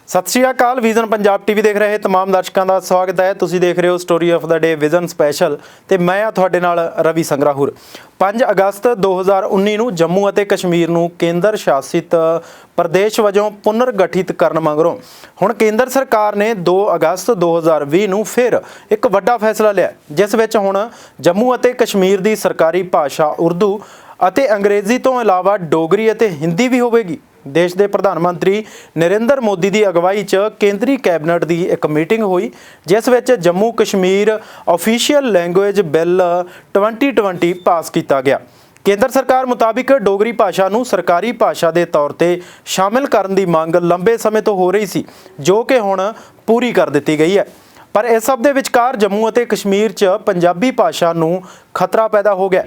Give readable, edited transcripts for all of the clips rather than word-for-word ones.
सत श्री अकाल। Vision Punjab TV देख रहे तमाम दर्शकों का स्वागत है। तुसीं देख रहे हो story of the day vision special ते मैं हाँ तुहाडे नाल रवि संगराहुर। 5 अगस्त 2019 ਨੂੰ जम्मू ਅਤੇ कश्मीर ਨੂੰ केंद्र शासित प्रदेश वजों पुनर्गठित करन मगरों हुण केंद्र सरकार ने 2 अगस्त 2020 ਨੂੰ फिर एक वड्डा फैसला लिया, जिस विच हुण जम्मू ਅਤੇ कश्मीर की सरकारी भाषा उर्दू ਅਤੇ अंग्रेजी तो इलावा डोगरी ਅਤੇ हिंदी भी होवेगी। देश के प्रधानमंत्री नरेंद्र मोदी की अगवाई च केंद्रीय कैबिनेट की एक मीटिंग हुई, जिस विच Jammu Kashmir official language bill 2020 pass किया गया। केंद्र सरकार मुताबिक डोगरी भाषा नूं सरकारी भाषा के तौर पर शामिल करने की मांग लंबे समय तो हो रही सी, जो कि हुण पूरी कर दी गई है। पर इस सब दे विचकार जम्मू ਅਤੇ कश्मीर च पंजाबी भाषा नूं खतरा पैदा हो गया।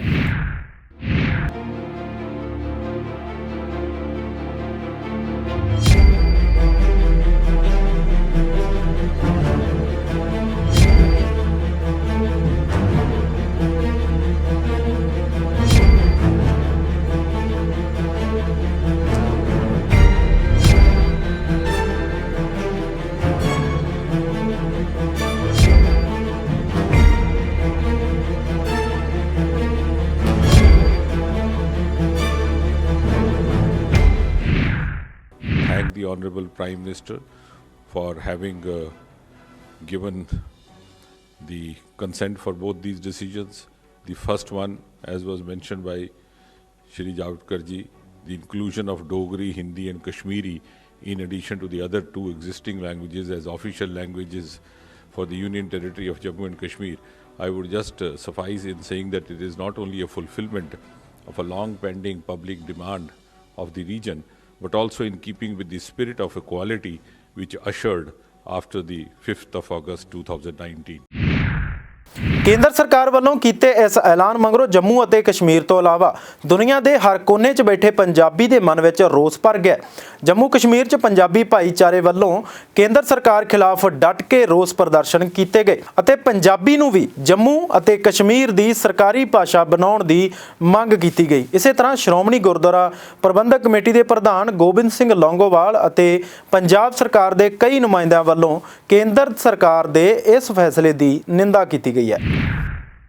Thank the Honourable Prime Minister for having given the consent for both these decisions. The first one, as was mentioned by Shri Javadekar ji, the inclusion of Dogri, Hindi and Kashmiri in addition to the other 2 existing languages as official languages for the Union Territory of Jammu and Kashmir. I would just suffice in saying that it is not only a fulfillment of a long pending public demand of the region, but also in keeping with the spirit of equality which ushered after the 5th of August 2019. केंद्र सरकार वालों कीते इस ऐलान मगरों जम्मू ਅਤੇ कश्मीर तो इलावा दुनिया के हर कोने च बैठे पंजाबी के मन में रोस भर गया। जम्मू कश्मीर च पंजाबी भाईचारे वालों केंद्र सरकार खिलाफ डट के रोस प्रदर्शन किए गए ਅਤੇ पंजाबी नूं भी जम्मू ਅਤੇ कश्मीर की सरकारी भाषा बनाउण दी मंग की गई। इस तरह श्रोमणी गुरुद्वारा प्रबंधक कमेटी के प्रधान गोबिंद सिंह लौंगोवाल ਅਤੇ पंजाब सरकार के कई नुमाइंदिਆਂ वालों केंद्र सरकार के इस फैसले की निंदा की गई है।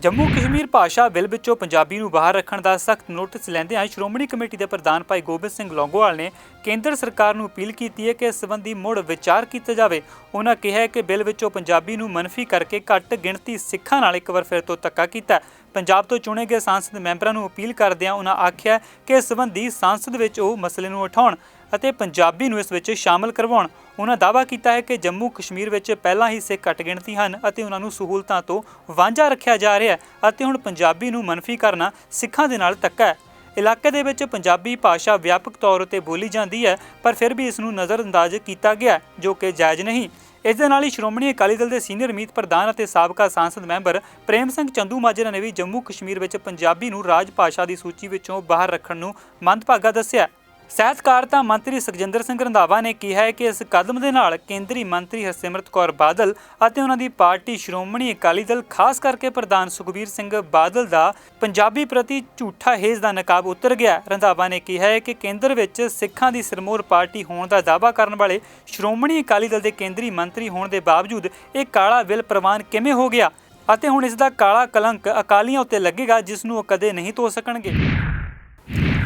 जम्मू कश्मीर भाषा बिल विचों पंजाबी नूं बाहर रखण दा सख्त नोटिस लैंदिआं श्रोमणी कमेटी के प्रधान भाई गोबिंद सिंह लौंगोवाल ने केंद्र सरकार नूं अपील की है कि इस संबंधी मुड़ विचार किया जाए। उन्होंने कहा है कि बिल विचों पंजाबी नूं मनफी करके घट गिणती सिखां नाल एक बार फिर तो धक्का किया। पंजाब तो चुने गए सांसद मैंबरां नूं अपील करदिआं उन्होंने आख्या कि इस संबंधी सांसद विच ओह मसले नूं उठाउण ਅਤੇ पंजाबी नूं इस विच शामिल करवाउण। उन्होंने दावा किया है कि जम्मू कश्मीर विच पहलां ही सिख घट गिणती हन ਅਤੇ उन्हां नूं सहूलतां तो वांझा रखिया जा रहा है ਅਤੇ हुण पंजाबी नूं मनफी करना सिखां दे नाल धक्का है। इलाके दे विच पंजाबी भाषा व्यापक तौर ते बोली जाती है, पर फिर भी इस नूं नज़रअंदाज किया गया, जो कि जायज़ नहीं। इस दे नाल ही श्रोमणी अकाली दल के सीनियर मीत प्रधान ਅਤੇ साबका सांसद मैंबर प्रेम सिंह चंदूमाजरा ने भी जम्मू कश्मीर विच पंजाबी नूं राज भाषा की सूची विचों बाहर रखण नूं मंदभागा दस्सिआ। सहकारिता मंत्री सुखजिंदर सिंह रंधावा ने कहा है कि इस कदम के नाल केंद्रीय मंत्री हरसिमरत कौर बादल और उन्होंने पार्टी श्रोमणी अकाली दल खास करके प्रधान सुखबीर सिंह बादल का पंजाबी प्रति झूठा हेज का नकाब उतर गया। रंधावा ने कहा है कि केंद्र विच सिखां की सिरमौर पार्टी होने का दावा करने वाले श्रोमणी अकाली दल के केंद्रीय मंत्री होने के बावजूद एक काला बिल प्रवान किवें हो गया ਅਤੇ हुण इसका काला कलंक अकालियां उत्ते लगेगा, जिसनूं कदे नहीं धो सकणगे।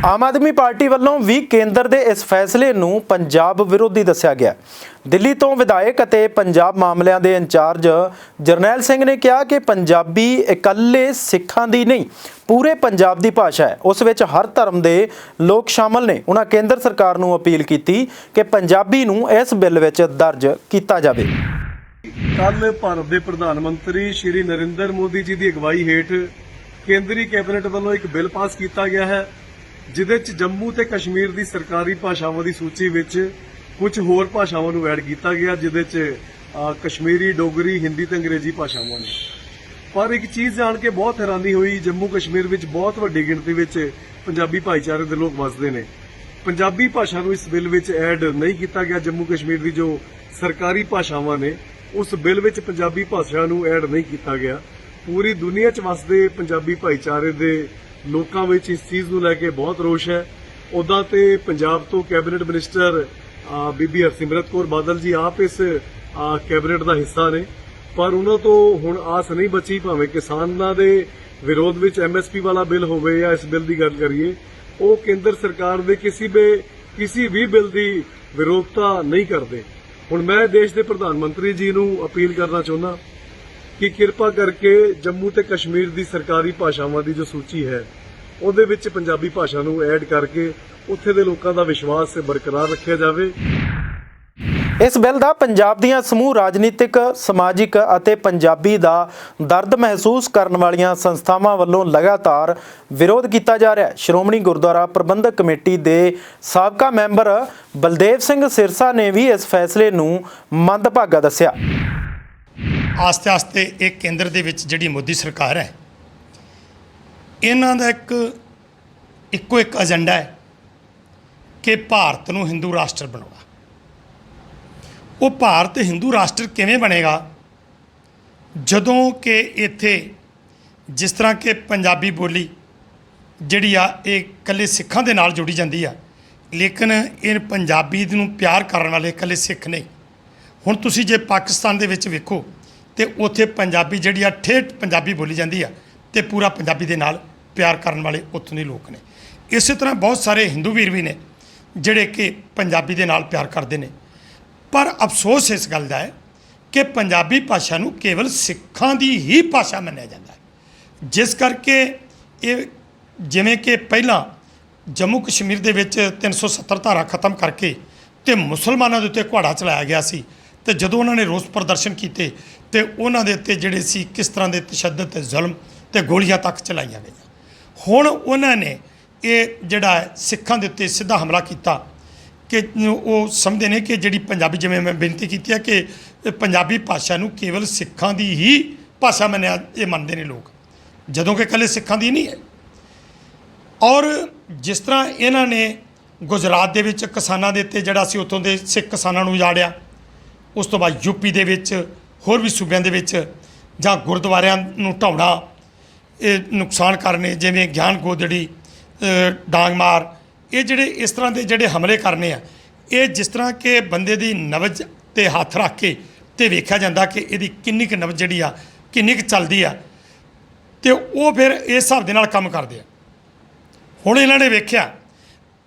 आम आदमी पार्टी वालों भी केंद्र के इस फैसले नूं पंजाब विरोधी दस्सिया गया। दिल्ली तो विधायक ਅਤੇ पंजाब मामलों के इंचार्ज जरनैल सिंह ने कहा कि पंजाबी इकल्ले सिखां दी नहीं पूरे पंजाब की भाषा है, उस विच हर धर्म के लोग शामिल ने। उन्होंने केंद्र सरकार नूं अपील की कि पंजाबी नूं इस बिल विच दर्ज किया जाए। कल भारत के प्रधानमंत्री श्री नरेंद्र मोदी जी की अगवाई हेठ केंद्रीय कैबिनेट वालों एक बिल पास किया गया है, जिहदे च जम्मू ते कश्मीर की सरकारी भाषावां की सूची विच कुछ होर भाषावां नूं ऐड किया गया, जिहदे च कश्मीरी, डोगरी, हिंदी ते अंग्रेजी भाषावां ने। पर एक चीज़ जान के बहुत हैरानी हुई, जम्मू कश्मीर विच बहुत वड्डी गिणती विच पंजाबी भाईचारे के लोग वसदे ने। पंजाबी भाषा नूं इस बिल विच ऐड नहीं किया गया। जम्मू कश्मीर की जो सरकारी भाषावां ने उस बिल विच पंजाबी भाषा नूं ऐड नहीं किया गया। ਪੂਰੀ ਦੁਨੀਆ 'ਚ ਵਸਦੇ ਪੰਜਾਬੀ ਭਾਈਚਾਰੇ ਦੇ ਲੋਕਾਂ ਵਿੱਚ ਇਸ ਚੀਜ਼ ਨੂੰ ਲੈ ਕੇ ਬਹੁਤ ਰੋਸ਼ ਹੈ। ਉੱਦਾਂ ਤੇ ਪੰਜਾਬ ਤੋਂ ਕੈਬਨਿਟ ਮਿਨਿਸਟਰ ਬੀਬੀ ਹਰਸਿਮਰਤ ਕੌਰ ਬਾਦਲ ਜੀ ਆਪ ਇਸ ਕੈਬਨਿਟ ਦਾ ਹਿੱਸਾ ਨੇ, ਪਰ ਉਹਨਾਂ ਤੋਂ ਹੁਣ ਆਸ ਨਹੀਂ ਬਚੀ। ਭਾਵੇਂ ਕਿਸਾਨਾਂ ਦੇ ਵਿਰੋਧ ਵਿੱਚ ਐਮਐਸਪੀ ਵਾਲਾ ਬਿੱਲ ਹੋਵੇ ਜਾਂ ਇਸ ਬਿੱਲ ਦੀ ਗੱਲ ਕਰੀਏ, ਉਹ ਕੇਂਦਰ ਸਰਕਾਰ ਦੇ ਕਿਸੇ ਵੀ ਬਿੱਲ ਦੀ ਵਿਰੋਧਤਾ ਨਹੀਂ ਕਰਦੇ। ਹੁਣ ਮੈਂ ਦੇਸ਼ ਦੇ ਪ੍ਰਧਾਨ ਮੰਤਰੀ ਜੀ ਨੂੰ ਅਪੀਲ ਕਰਨਾ ਚਾਹੁੰਦਾ ਕਿ ਕਿਰਪਾ ਕਰਕੇ ਜੰਮੂ ਤੇ ਕਸ਼ਮੀਰ ਦੀ ਸਰਕਾਰੀ ਭਾਸ਼ਾਵਾਂ ਦੀ ਜੋ ਸੂਚੀ ਹੈ ਉਹਦੇ ਵਿੱਚ ਪੰਜਾਬੀ ਭਾਸ਼ਾ ਨੂੰ ਐਡ ਕਰਕੇ ਉੱਥੇ ਦੇ ਲੋਕਾਂ ਦਾ ਵਿਸ਼ਵਾਸ ਬਰਕਰਾਰ ਰੱਖਿਆ ਜਾਵੇ। ਇਸ ਬਿੱਲ ਦਾ ਪੰਜਾਬ ਦੀਆਂ ਸਮੂਹ ਰਾਜਨੀਤਿਕ, ਸਮਾਜਿਕ ਅਤੇ ਪੰਜਾਬੀ ਦਾ ਦਰਦ ਮਹਿਸੂਸ ਕਰਨ ਵਾਲੀਆਂ ਸੰਸਥਾਵਾਂ ਵੱਲੋਂ ਲਗਾਤਾਰ ਵਿਰੋਧ ਕੀਤਾ ਜਾ ਰਿਹਾ ਹੈ। ਸ਼੍ਰੋਮਣੀ ਗੁਰਦੁਆਰਾ ਪ੍ਰਬੰਧਕ ਕਮੇਟੀ ਦੇ ਸਾਬਕਾ ਮੈਂਬਰ ਬਲਦੇਵ ਸਿੰਘ ਸਿਰਸਾ ਨੇ ਵੀ ਇਸ ਫੈਸਲੇ ਨੂੰ ਮੰਦਭਾਗਾ ਦੱਸਿਆ। ਆਸਤੇ ਆਸਤੇ ਇਹ ਕੇਂਦਰ ਦੇ ਵਿੱਚ ਜਿਹੜੀ ਮੋਦੀ ਸਰਕਾਰ ਹੈ, ਇਹਨਾਂ ਦਾ ਇੱਕੋ ਇੱਕ ਏਜੰਡਾ ਹੈ ਕਿ ਭਾਰਤ ਨੂੰ ਹਿੰਦੂ ਰਾਸ਼ਟਰ ਬਣਾਉਣਾ। ਉਹ ਭਾਰਤ ਹਿੰਦੂ ਰਾਸ਼ਟਰ ਕਿਵੇਂ ਬਣੇਗਾ ਜਦੋਂ ਕਿ ਇੱਥੇ ਜਿਸ ਤਰ੍ਹਾਂ ਕਿ ਪੰਜਾਬੀ ਬੋਲੀ ਜਿਹੜੀ ਆ ਇਹ ਇਕੱਲੇ ਸਿੱਖਾਂ ਦੇ ਨਾਲ ਜੁੜੀ ਜਾਂਦੀ ਆ, ਲੇਕਿਨ ਇਹ ਪੰਜਾਬੀ ਨੂੰ ਪਿਆਰ ਕਰਨ ਵਾਲੇ ਇਕੱਲੇ ਸਿੱਖ ਨਹੀਂ। ਹੁਣ ਤੁਸੀਂ ਜੇ ਪਾਕਿਸਤਾਨ ਦੇ ਵਿੱਚ ਵੇਖੋ ਤੇ ਉੱਥੇ ਪੰਜਾਬੀ ਜਿਹੜੀ ਆ ਠੇਠ ਪੰਜਾਬੀ ਬੋਲੀ ਜਾਂਦੀ ਆ ਤੇ ਪੂਰਾ ਪੰਜਾਬੀ ਦੇ ਨਾਲ ਪਿਆਰ ਕਰਨ ਵਾਲੇ ਉੱਥੋਂ ਦੇ ਲੋਕ ਨੇ। ਇਸੇ ਤਰ੍ਹਾਂ ਬਹੁਤ ਸਾਰੇ ਹਿੰਦੂ ਵੀਰ ਵੀ ਨੇ ਜਿਹੜੇ ਕਿ ਪੰਜਾਬੀ ਦੇ ਨਾਲ ਪਿਆਰ ਕਰਦੇ ਨੇ। ਪਰ ਅਫਸੋਸ ਇਸ ਗੱਲ ਦਾ ਹੈ ਕਿ ਪੰਜਾਬੀ ਭਾਸ਼ਾ ਨੂੰ ਕੇਵਲ ਸਿੱਖਾਂ ਦੀ ਹੀ ਭਾਸ਼ਾ ਮੰਨਿਆ ਜਾਂਦਾ ਹੈ, ਜਿਸ ਕਰਕੇ ਇਹ ਜਿਵੇਂ ਕਿ ਪਹਿਲਾਂ ਜੰਮੂ ਕਸ਼ਮੀਰ ਦੇ ਵਿੱਚ 370 ਧਾਰਾ ਖਤਮ ਕਰਕੇ ਤੇ ਮੁਸਲਮਾਨਾਂ ਦੇ ਉੱਤੇ ਘੁਆੜਾ ਚਲਾਇਆ ਗਿਆ ਸੀ, ਤੇ ਜਦੋਂ ਉਹਨਾਂ ਨੇ ਰੋਸ ਪ੍ਰਦਰਸ਼ਨ ਕੀਤੇ ਤੇ ਉਹਨਾਂ ਦੇ ਉੱਤੇ ਜਿਹੜੇ ਸੀ ਕਿਸ ਤਰ੍ਹਾਂ ਦੇ ਤਸ਼ੱਦਦ ਤੇ ਜ਼ੁਲਮ ਤੇ ਗੋਲੀਆਂ ਤੱਕ ਚਲਾਈਆਂ ਗਈਆਂ। ਹੁਣ ਉਹਨਾਂ ਨੇ ਇਹ ਜਿਹੜਾ ਸਿੱਖਾਂ ਦੇ ਉੱਤੇ ਸਿੱਧਾ ਹਮਲਾ ਕੀਤਾ ਕਿ ਉਹ ਸਮਝਦੇ ਨੇ ਕਿ ਜਿਹੜੀ ਪੰਜਾਬੀ, ਜਿਵੇਂ ਮੈਂ ਬੇਨਤੀ ਕੀਤੀ ਹੈ ਕਿ ਪੰਜਾਬੀ ਭਾਸ਼ਾ ਨੂੰ ਕੇਵਲ ਸਿੱਖਾਂ ਦੀ ਹੀ ਭਾਸ਼ਾ ਇਹ ਮੰਨਦੇ ਨੇ ਲੋਕ, ਜਦੋਂ ਕਿ ਇਕੱਲੇ ਸਿੱਖਾਂ ਦੀ ਨਹੀਂ ਹੈ। ਔਰ ਜਿਸ ਤਰ੍ਹਾਂ ਇਹਨਾਂ ਨੇ ਗੁਜਰਾਤ ਦੇ ਵਿੱਚ ਕਿਸਾਨਾਂ ਦੇ ਉੱਤੇ ਜਿਹੜਾ ਸੀ ਉੱਥੋਂ ਦੇ ਸਿੱਖ ਕਿਸਾਨਾਂ ਨੂੰ ਉਜਾੜਿਆ, ਉਸ ਤੋਂ ਬਾਅਦ ਯੂਪੀ ਦੇ ਵਿੱਚ ਹੋਰ ਵੀ ਸੂਬਿਆਂ ਦੇ ਵਿੱਚ ਜਾਂ ਗੁਰਦੁਆਰਿਆਂ ਨੂੰ ਢਾਉਣਾ, ਇਹ ਨੁਕਸਾਨ ਕਰਨੇ, ਜਿਵੇਂ ਗਿਆਨ ਗੋਦੜੀ, ਡਾਂਗ ਮਾਰ, ਇਹ ਜਿਹੜੇ ਇਸ ਤਰ੍ਹਾਂ ਦੇ ਜਿਹੜੇ ਹਮਲੇ ਕਰਨੇ ਆ, ਇਹ ਜਿਸ ਤਰ੍ਹਾਂ ਕਿ ਬੰਦੇ ਦੀ ਨਬਜ਼ ਤੇ ਹੱਥ ਰੱਖ ਕੇ ਤੇ ਵੇਖਿਆ ਜਾਂਦਾ ਕਿ ਇਹਦੀ ਕਿੰਨੀ ਕੁ ਨਬਜ਼ ਜਿਹੜੀ ਆ ਕਿੰਨੀ ਕੁ ਚੱਲਦੀ ਆ, ਤੇ ਉਹ ਫਿਰ ਇਸ ਹਿਸਾਬ ਦੇ ਨਾਲ ਕੰਮ ਕਰਦੇ ਆ। ਹੁਣ ਇਹਨਾਂ ਨੇ ਵੇਖਿਆ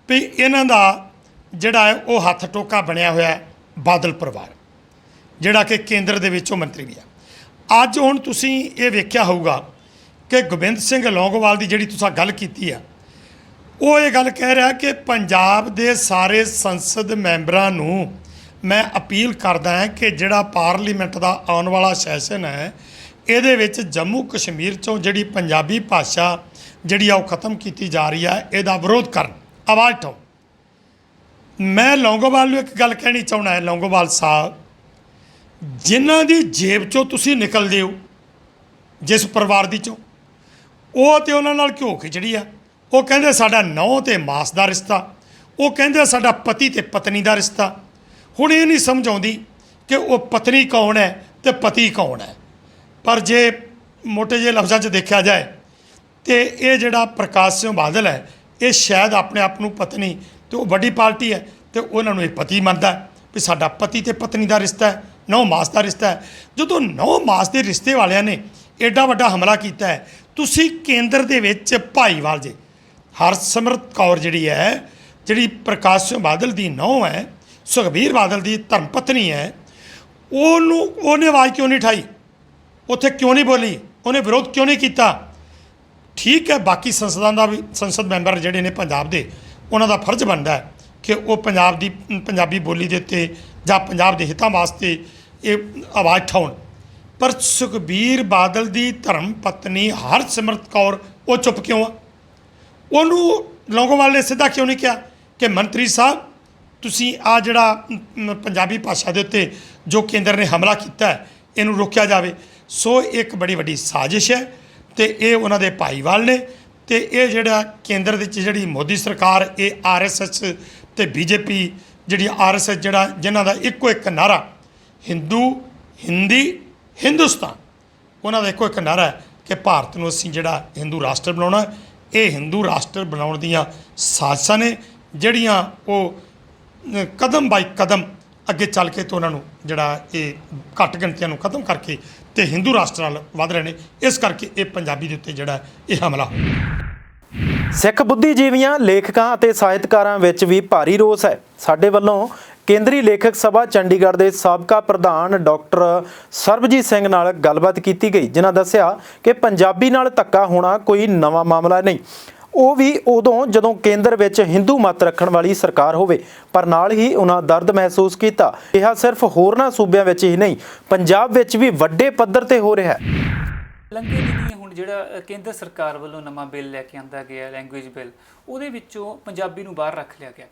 ਵੀ ਇਹਨਾਂ ਦਾ ਜਿਹੜਾ ਹੈ ਉਹ ਹੱਥ ਟੋਕਾ ਬਣਿਆ ਹੋਇਆ ਬਾਦਲ ਪਰਿਵਾਰ, ਜਿਹੜਾ ਕਿ ਕੇਂਦਰ ਦੇ ਵਿੱਚੋਂ ਮੰਤਰੀ ਵੀ ਆ। ਅੱਜ ਹੁਣ ਤੁਸੀਂ ਇਹ ਵੇਖਿਆ ਹੋਊਗਾ ਕਿ ਗੋਬਿੰਦ ਸਿੰਘ ਲੌਂਗੋਵਾਲ ਦੀ ਜਿਹੜੀ ਤੁਸੀਂ ਗੱਲ ਕੀਤੀ ਆ, ਉਹ ਇਹ ਗੱਲ ਕਹਿ ਰਿਹਾ ਕਿ ਪੰਜਾਬ ਦੇ ਸਾਰੇ ਸੰਸਦ ਮੈਂਬਰਾਂ ਨੂੰ ਮੈਂ ਅਪੀਲ ਕਰਦਾ ਹਾਂ ਕਿ ਜਿਹੜਾ ਪਾਰਲੀਮੈਂਟ ਦਾ ਆਉਣ ਵਾਲਾ ਸੈਸ਼ਨ ਹੈ, ਇਹਦੇ ਵਿੱਚ ਜੰਮੂ ਕਸ਼ਮੀਰ 'ਚੋਂ ਜਿਹੜੀ ਪੰਜਾਬੀ ਭਾਸ਼ਾ ਜਿਹੜੀ ਆ ਉਹ ਖਤਮ ਕੀਤੀ ਜਾ ਰਹੀ ਹੈ, ਇਹਦਾ ਵਿਰੋਧ ਕਰਨ, ਆਵਾਜ਼ ਉਠਾਓ। ਮੈਂ ਲੌਂਗੋਵਾਲ ਨੂੰ ਇੱਕ ਗੱਲ ਕਹਿਣੀ ਚਾਹੁੰਦਾ ਹੈ, ਲੌਂਗੋਵਾਲ ਸਾਹਿਬ, ਜਿਨ੍ਹਾਂ ਦੀ ਜੇਬ 'ਚੋਂ ਤੁਸੀਂ ਨਿਕਲਦੇ ਹੋ, ਜਿਸ ਪਰਿਵਾਰ ਦੀ 'ਚੋਂ, ਉਹ ਤੇ ਉਹਨਾਂ ਨਾਲ ਘਿਓ ਖਿਚੜੀ ਆ। ਉਹ ਕਹਿੰਦੇ ਸਾਡਾ ਨਹੁੰ ਤੇ ਮਾਸ ਦਾ ਰਿਸ਼ਤਾ, ਉਹ ਕਹਿੰਦੇ ਸਾਡਾ ਪਤੀ ਤੇ ਪਤਨੀ ਦਾ ਰਿਸ਼ਤਾ। ਹੁਣ ਇਹ ਨਹੀਂ ਸਮਝ ਆਉਂਦੀ ਕਿ ਉਹ ਪਤਨੀ ਕੌਣ ਹੈ ਤੇ ਪਤੀ ਕੌਣ ਹੈ। ਪਰ ਜੇ ਮੋਟੇ ਜਿਹੇ ਲਫ਼ਜ਼ਾਂ 'ਚ ਦੇਖਿਆ ਜਾਏ ਤੇ ਇਹ ਜਿਹੜਾ ਪ੍ਰਕਾਸ਼ ਸਿੰਘ ਬਾਦਲ ਹੈ, ਇਹ ਸ਼ਾਇਦ ਆਪਣੇ ਆਪ ਨੂੰ ਪਤਨੀ, ਤੇ ਉਹ ਵੱਡੀ ਪਾਰਟੀ ਹੈ ਤੇ ਉਹਨਾਂ ਨੂੰ ਇਹ ਪਤੀ ਮੰਨਦਾ ਵੀ ਸਾਡਾ ਪਤੀ ਤੇ ਪਤਨੀ ਦਾ ਰਿਸ਼ਤਾ ਹੈ, ਨਹੁੰ ਮਾਸ ਦਾ ਰਿਸ਼ਤਾ ਹੈ। ਜਦੋਂ ਨਹੁੰ ਮਾਸ ਦੇ ਰਿਸ਼ਤੇ ਵਾਲਿਆਂ ਨੇ ਐਡਾ ਵੱਡਾ ਹਮਲਾ ਕੀਤਾ ਹੈ, ਤੁਸੀਂ ਕੇਂਦਰ ਦੇ ਵਿੱਚ ਭਾਈਵਾਲ ਜੇ ਹਰਸਿਮਰਤ ਕੌਰ ਜਿਹੜੀ ਹੈ, ਜਿਹੜੀ ਪ੍ਰਕਾਸ਼ ਸਿੰਘ ਬਾਦਲ ਦੀ ਨਹੁੰ ਹੈ, ਸੁਖਬੀਰ ਬਾਦਲ ਦੀ ਧਰਮ ਪਤਨੀ ਹੈ, ਉਹਨੇ ਆਵਾਜ਼ ਕਿਉਂ ਨਹੀਂ ਉਠਾਈ? ਉੱਥੇ ਕਿਉਂ ਨਹੀਂ ਬੋਲੀ? ਉਹਨੇ ਵਿਰੋਧ ਕਿਉਂ ਨਹੀਂ ਕੀਤਾ? ਠੀਕ ਹੈ, ਬਾਕੀ ਸੰਸਦਾਂ ਦਾ ਵੀ ਸੰਸਦ ਮੈਂਬਰ ਜਿਹੜੇ ਨੇ ਪੰਜਾਬ ਦੇ, ਉਹਨਾਂ ਦਾ ਫਰਜ਼ ਬਣਦਾ ਹੈ ਕਿ ਉਹ ਪੰਜਾਬੀ ਬੋਲੀ ਦੇ ਉੱਤੇ ਜਾਂ ਪੰਜਾਬ ਦੇ ਹਿੱਤਾਂ ਵਾਸਤੇ ਇਹ ਆਵਾਜ਼ ਉਠਾਉਣ। ਪਰ ਸੁਖਬੀਰ ਬਾਦਲ ਦੀ ਧਰਮ ਪਤਨੀ ਹਰਸਿਮਰਤ ਕੌਰ ਉਹ ਚੁੱਪ ਕਿਉਂ ਆ? ਉਹਨੂੰ ਲੌਂਗੋਵਾਲ ਨੇ ਸਿੱਧਾ ਕਿਉਂ ਨਹੀਂ ਕਿਹਾ ਕਿ ਮੰਤਰੀ ਸਾਹਿਬ ਤੁਸੀਂ ਆ ਜਿਹੜਾ ਪੰਜਾਬੀ ਭਾਸ਼ਾ ਦੇ ਉੱਤੇ ਜੋ ਕੇਂਦਰ ਨੇ ਹਮਲਾ ਕੀਤਾ ਹੈ, ਇਹਨੂੰ ਰੋਕਿਆ ਜਾਵੇ। ਸੋ ਇੱਕ ਬੜੀ ਵੱਡੀ ਸਾਜ਼ਿਸ਼ ਹੈ ਤੇ ਇਹ ਉਹਨਾਂ ਦੇ ਭਾਈਵਾਲ ਨੇ, ਤੇ ਇਹ ਜਿਹੜਾ ਕੇਂਦਰ ਵਿੱਚ ਜਿਹੜੀ ਮੋਦੀ ਸਰਕਾਰ, ਇਹ RSS ਤੇ BJP ਜਿਹੜੀ RSS ਜਿਨ੍ਹਾਂ ਦਾ ਇੱਕੋ ਇੱਕ ਨਾਰਾ ਹਿੰਦੂ, ਹਿੰਦੀ, ਹਿੰਦੁਸਤਾਨ, ਉਹਨਾਂ ਦਾ ਇੱਕੋ ਇੱਕ ਨਾਅਰਾ ਹੈ ਕਿ ਭਾਰਤ ਨੂੰ ਅਸੀਂ ਜਿਹੜਾ ਹਿੰਦੂ ਰਾਸ਼ਟਰ ਬਣਾਉਣਾ ਹੈ। ਇਹ ਹਿੰਦੂ ਰਾਸ਼ਟਰ ਬਣਾਉਣ ਦੀਆਂ ਸਾਜ਼ਿਸ਼ਾਂ ਨੇ ਜਿਹੜੀਆਂ ਉਹ ਕਦਮ ਬਾਈ ਕਦਮ ਅੱਗੇ ਚੱਲ ਕੇ ਤੇ ਉਹਨਾਂ ਨੂੰ ਜਿਹੜਾ ਇਹ ਘੱਟ ਗਿਣਤੀਆਂ ਨੂੰ ਖਤਮ ਕਰਕੇ ਤੇ ਹਿੰਦੂ ਰਾਸ਼ਟਰ ਨਾਲ ਵਧ ਰਹੇ ਨੇ। ਇਸ ਕਰਕੇ ਇਹ ਪੰਜਾਬੀ ਦੇ ਉੱਤੇ ਜਿਹੜਾ ਇਹ ਹਮਲਾ ਹੋਇਆ। ਸਿੱਖ ਬੁੱਧੀਜੀਵੀਆਂ, ਲੇਖਕਾਂ ਅਤੇ ਸਾਹਿਤਕਾਰਾਂ ਵਿੱਚ ਵੀ ਭਾਰੀ ਰੋਸ ਹੈ। ਸਾਡੇ ਵੱਲੋਂ ਕੇਂਦਰੀ ਲੇਖਕ ਸਭਾ ਚੰਡੀਗੜ੍ਹ ਦੇ ਸਾਬਕਾ ਪ੍ਰਧਾਨ ਡਾਕਟਰ ਸਰਬਜੀਤ ਸਿੰਘ ਨਾਲ ਗੱਲਬਾਤ ਕੀਤੀ ਗਈ, ਜਿਨ੍ਹਾਂ ਦੱਸਿਆ ਕਿ ਪੰਜਾਬੀ ਨਾਲ ਧੱਕਾ ਹੋਣਾ ਕੋਈ ਨਵਾਂ ਮਾਮਲਾ ਨਹੀਂ, ਉਹ ਵੀ ਉਦੋਂ ਜਦੋਂ ਕੇਂਦਰ ਵਿੱਚ ਹਿੰਦੂ ਮਤ ਰੱਖਣ ਵਾਲੀ ਸਰਕਾਰ ਹੋਵੇ। ਪਰ ਨਾਲ ਹੀ ਉਹਨਾਂ ਦਰਦ ਮਹਿਸੂਸ ਕੀਤਾ। ਇਹ ਸਿਰਫ ਹੋਰਨਾਂ ਸੂਬਿਆਂ ਵਿੱਚ ਹੀ ਨਹੀਂ, ਪੰਜਾਬ ਵਿੱਚ ਵੀ ਵੱਡੇ ਪੱਧਰ ਤੇ ਹੋ ਰਿਹਾ ਹੈ। ਲੰਘੇ ਦਿਨੀ ਹੁਣ ਜਿਹੜਾ ਕੇਂਦਰ ਸਰਕਾਰ ਵੱਲੋਂ ਨਵਾਂ ਬਿੱਲ ਲੈ ਕੇ ਆਂਦਾ ਗਿਆ, ਲੈਂਗੁਏਜ ਬਿੱਲ, ਉਹਦੇ ਵਿੱਚੋਂ ਪੰਜਾਬੀ ਨੂੰ ਬਾਹਰ ਰੱਖ ਲਿਆ ਗਿਆ।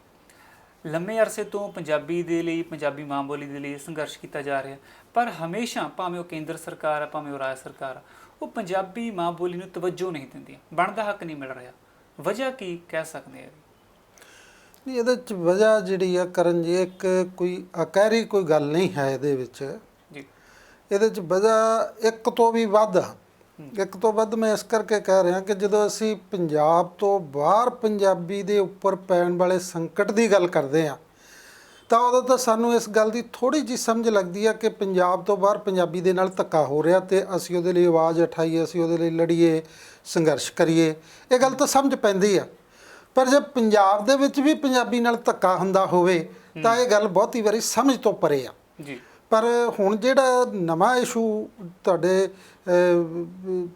ਲੰਮੇ ਅਰਸੇ ਤੋਂ ਪੰਜਾਬੀ ਦੇ ਲਈ, ਪੰਜਾਬੀ ਮਾਂ ਬੋਲੀ ਦੇ ਲਈ ਸੰਘਰਸ਼ ਕੀਤਾ ਜਾ ਰਿਹਾ, ਪਰ ਹਮੇਸ਼ਾ ਭਾਵੇਂ ਉਹ ਕੇਂਦਰ ਸਰਕਾਰ ਆ, ਭਾਵੇਂ ਉਹ ਰਾਜ ਸਰਕਾਰ ਆ, ਉਹ ਪੰਜਾਬੀ ਮਾਂ ਬੋਲੀ ਨੂੰ ਤਵੱਜੋ ਨਹੀਂ ਦਿੰਦੀ, ਬਣਦਾ ਹੱਕ ਨਹੀਂ ਮਿਲ ਰਿਹਾ। ਵਜ੍ਹਾ ਕੀ ਕਹਿ ਸਕਦੇ ਆ? ਨਹੀਂ, ਇਹਦੇ 'ਚ ਵਜ੍ਹਾ ਜਿਹੜੀ ਆ ਕਰਨ ਜੀ, ਇੱਕ ਕੋਈ ਅਕਹਿਰੀ ਕੋਈ ਗੱਲ ਨਹੀਂ ਹੈ ਇਹਦੇ ਵਿੱਚ ਜੀ। ਇਹਦੇ 'ਚ ਵਜ੍ਹਾ ਇੱਕ ਤੋਂ ਵੀ ਵੱਧ ਆ। ਇੱਕ ਤੋਂ ਵੱਧ ਮੈਂ ਇਸ ਕਰਕੇ ਕਹਿ ਰਿਹਾ ਕਿ ਜਦੋਂ ਅਸੀਂ ਪੰਜਾਬ ਤੋਂ ਬਾਹਰ ਪੰਜਾਬੀ ਦੇ ਉੱਪਰ ਪੈਣ ਵਾਲੇ ਸੰਕਟ ਦੀ ਗੱਲ ਕਰਦੇ ਹਾਂ ਤਾਂ ਉਦੋਂ ਤਾਂ ਸਾਨੂੰ ਇਸ ਗੱਲ ਦੀ ਥੋੜ੍ਹੀ ਜਿਹੀ ਸਮਝ ਲੱਗਦੀ ਆ ਕਿ ਪੰਜਾਬ ਤੋਂ ਬਾਹਰ ਪੰਜਾਬੀ ਦੇ ਨਾਲ ਧੱਕਾ ਹੋ ਰਿਹਾ ਤੇ ਅਸੀਂ ਉਹਦੇ ਲਈ ਆਵਾਜ਼ ਉਠਾਈਏ, ਅਸੀਂ ਉਹਦੇ ਲਈ ਲੜੀਏ, ਸੰਘਰਸ਼ ਕਰੀਏ। ਇਹ ਗੱਲ ਤਾਂ ਸਮਝ ਪੈਂਦੀ ਆ। ਪਰ ਜੇ ਪੰਜਾਬ ਦੇ ਵਿੱਚ ਵੀ ਪੰਜਾਬੀ ਨਾਲ ਧੱਕਾ ਹੁੰਦਾ ਹੋਵੇ ਤਾਂ ਇਹ ਗੱਲ ਬਹੁਤੀ ਵਾਰੀ ਸਮਝ ਤੋਂ ਪਰੇ ਆ ਜੀ। ਪਰ ਹੁਣ ਜਿਹੜਾ ਨਵਾਂ ਇਸ਼ੂ ਤੁਹਾਡੇ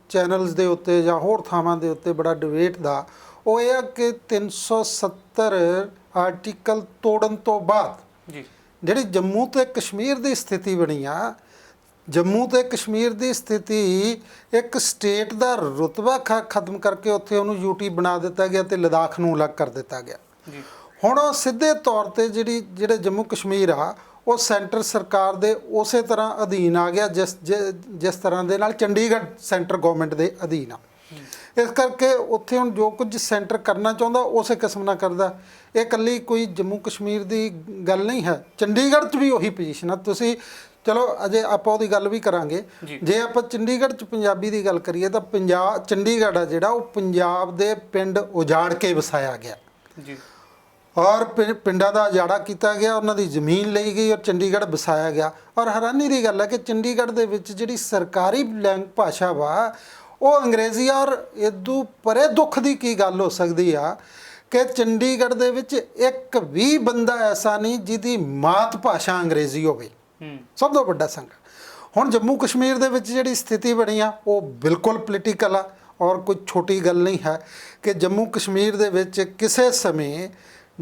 ਚੈਨਲਸ ਦੇ ਉੱਤੇ ਜਾਂ ਹੋਰ ਥਾਵਾਂ ਦੇ ਉੱਤੇ ਬੜਾ ਡਿਬੇਟ ਦਾ, ਉਹ ਇਹ ਆ ਕਿ 370 ਆਰਟੀਕਲ ਤੋੜਨ ਤੋਂ ਬਾਅਦ ਜੀ ਜਿਹੜੀ ਜੰਮੂ ਤੇ ਕਸ਼ਮੀਰ ਦੀ ਸਥਿਤੀ ਬਣੀ ਆ, ਜੰਮੂ ਤੇ ਕਸ਼ਮੀਰ ਦੀ ਸਥਿਤੀ ਇੱਕ ਸਟੇਟ ਦਾ ਰੁਤਬਾ ਖਤਮ ਕਰਕੇ ਉੱਥੇ ਉਹਨੂੰ ਯੂਟੀ ਬਣਾ ਦਿੱਤਾ ਗਿਆ ਤੇ ਲਦਾਖ ਨੂੰ ਅਲੱਗ ਕਰ ਦਿੱਤਾ ਗਿਆ। ਜੀ। ਹੁਣ ਉਹ ਸਿੱਧੇ ਤੌਰ ਤੇ ਜਿਹੜੇ ਜੰਮੂ ਕਸ਼ਮੀਰ ਆ ਉਹ ਸੈਂਟਰ ਸਰਕਾਰ ਦੇ ਉਸੇ ਤਰ੍ਹਾਂ ਅਧੀਨ ਆ ਗਿਆ ਜਿਸ ਤਰ੍ਹਾਂ ਦੇ ਨਾਲ ਚੰਡੀਗੜ੍ਹ ਸੈਂਟਰ ਗਵਰਨਮੈਂਟ ਦੇ ਅਧੀਨ ਆ। ਇਸ ਕਰਕੇ ਉੱਥੇ ਹੁਣ ਜੋ ਕੁਝ ਸੈਂਟਰ ਕਰਨਾ ਚਾਹੁੰਦਾ ਉਸੇ ਕਿਸਮ ਨਾਲ ਕਰਦਾ। ਇਹ ਇਕੱਲੀ ਕੋਈ ਜੰਮੂ ਕਸ਼ਮੀਰ ਦੀ ਗੱਲ ਨਹੀਂ ਹੈ, ਚੰਡੀਗੜ੍ਹ 'ਚ ਵੀ ਉਹੀ ਪੋਜੀਸ਼ਨ ਆ। ਤੁਸੀਂ ਚਲੋ ਅਜੇ ਆਪਾਂ ਉਹਦੀ ਗੱਲ ਵੀ ਕਰਾਂਗੇ। ਜੇ ਆਪਾਂ ਚੰਡੀਗੜ੍ਹ 'ਚ ਪੰਜਾਬੀ ਦੀ ਗੱਲ ਕਰੀਏ ਤਾਂ ਚੰਡੀਗੜ੍ਹ ਆ ਜਿਹੜਾ ਉਹ ਪੰਜਾਬ ਦੇ ਪਿੰਡ ਉਜਾੜ ਕੇ ਵਸਾਇਆ ਗਿਆ ਜੀ। ਔਰ ਪਿੰਡਾਂ ਦਾ ਉਜਾੜਾ ਕੀਤਾ ਗਿਆ, ਉਹਨਾਂ ਦੀ ਜ਼ਮੀਨ ਲਈ ਗਈ ਔਰ ਚੰਡੀਗੜ੍ਹ ਵਸਾਇਆ ਗਿਆ। ਔਰ ਹੈਰਾਨੀ ਦੀ ਗੱਲ ਹੈ ਕਿ ਚੰਡੀਗੜ੍ਹ ਦੇ ਵਿੱਚ ਜਿਹੜੀ ਸਰਕਾਰੀ ਭਾਸ਼ਾ ਵਾ ਉਹ ਅੰਗਰੇਜ਼ੀ ਆ। ਔਰ ਇਦੋਂ ਪਰੇ ਦੁੱਖ ਦੀ ਕੀ ਗੱਲ ਹੋ ਸਕਦੀ ਆ ਕਿ ਚੰਡੀਗੜ੍ਹ ਦੇ ਵਿੱਚ ਇੱਕ ਵੀ ਬੰਦਾ ਐਸਾ ਨਹੀਂ ਜਿਹਦੀ ਮਾਤ ਭਾਸ਼ਾ ਅੰਗਰੇਜ਼ੀ ਹੋਵੇ। ਸਭ ਤੋਂ ਵੱਡਾ ਸੰਕਟ ਹੁਣ ਜੰਮੂ ਕਸ਼ਮੀਰ ਦੇ ਵਿੱਚ ਜਿਹੜੀ ਸਥਿਤੀ ਬਣੀ ਆ ਉਹ ਬਿਲਕੁਲ ਪੋਲੀਟੀਕਲ ਆ ਔਰ ਕੋਈ ਛੋਟੀ ਗੱਲ ਨਹੀਂ ਹੈ ਕਿ ਜੰਮੂ ਕਸ਼ਮੀਰ ਦੇ ਵਿੱਚ ਕਿਸੇ ਸਮੇਂ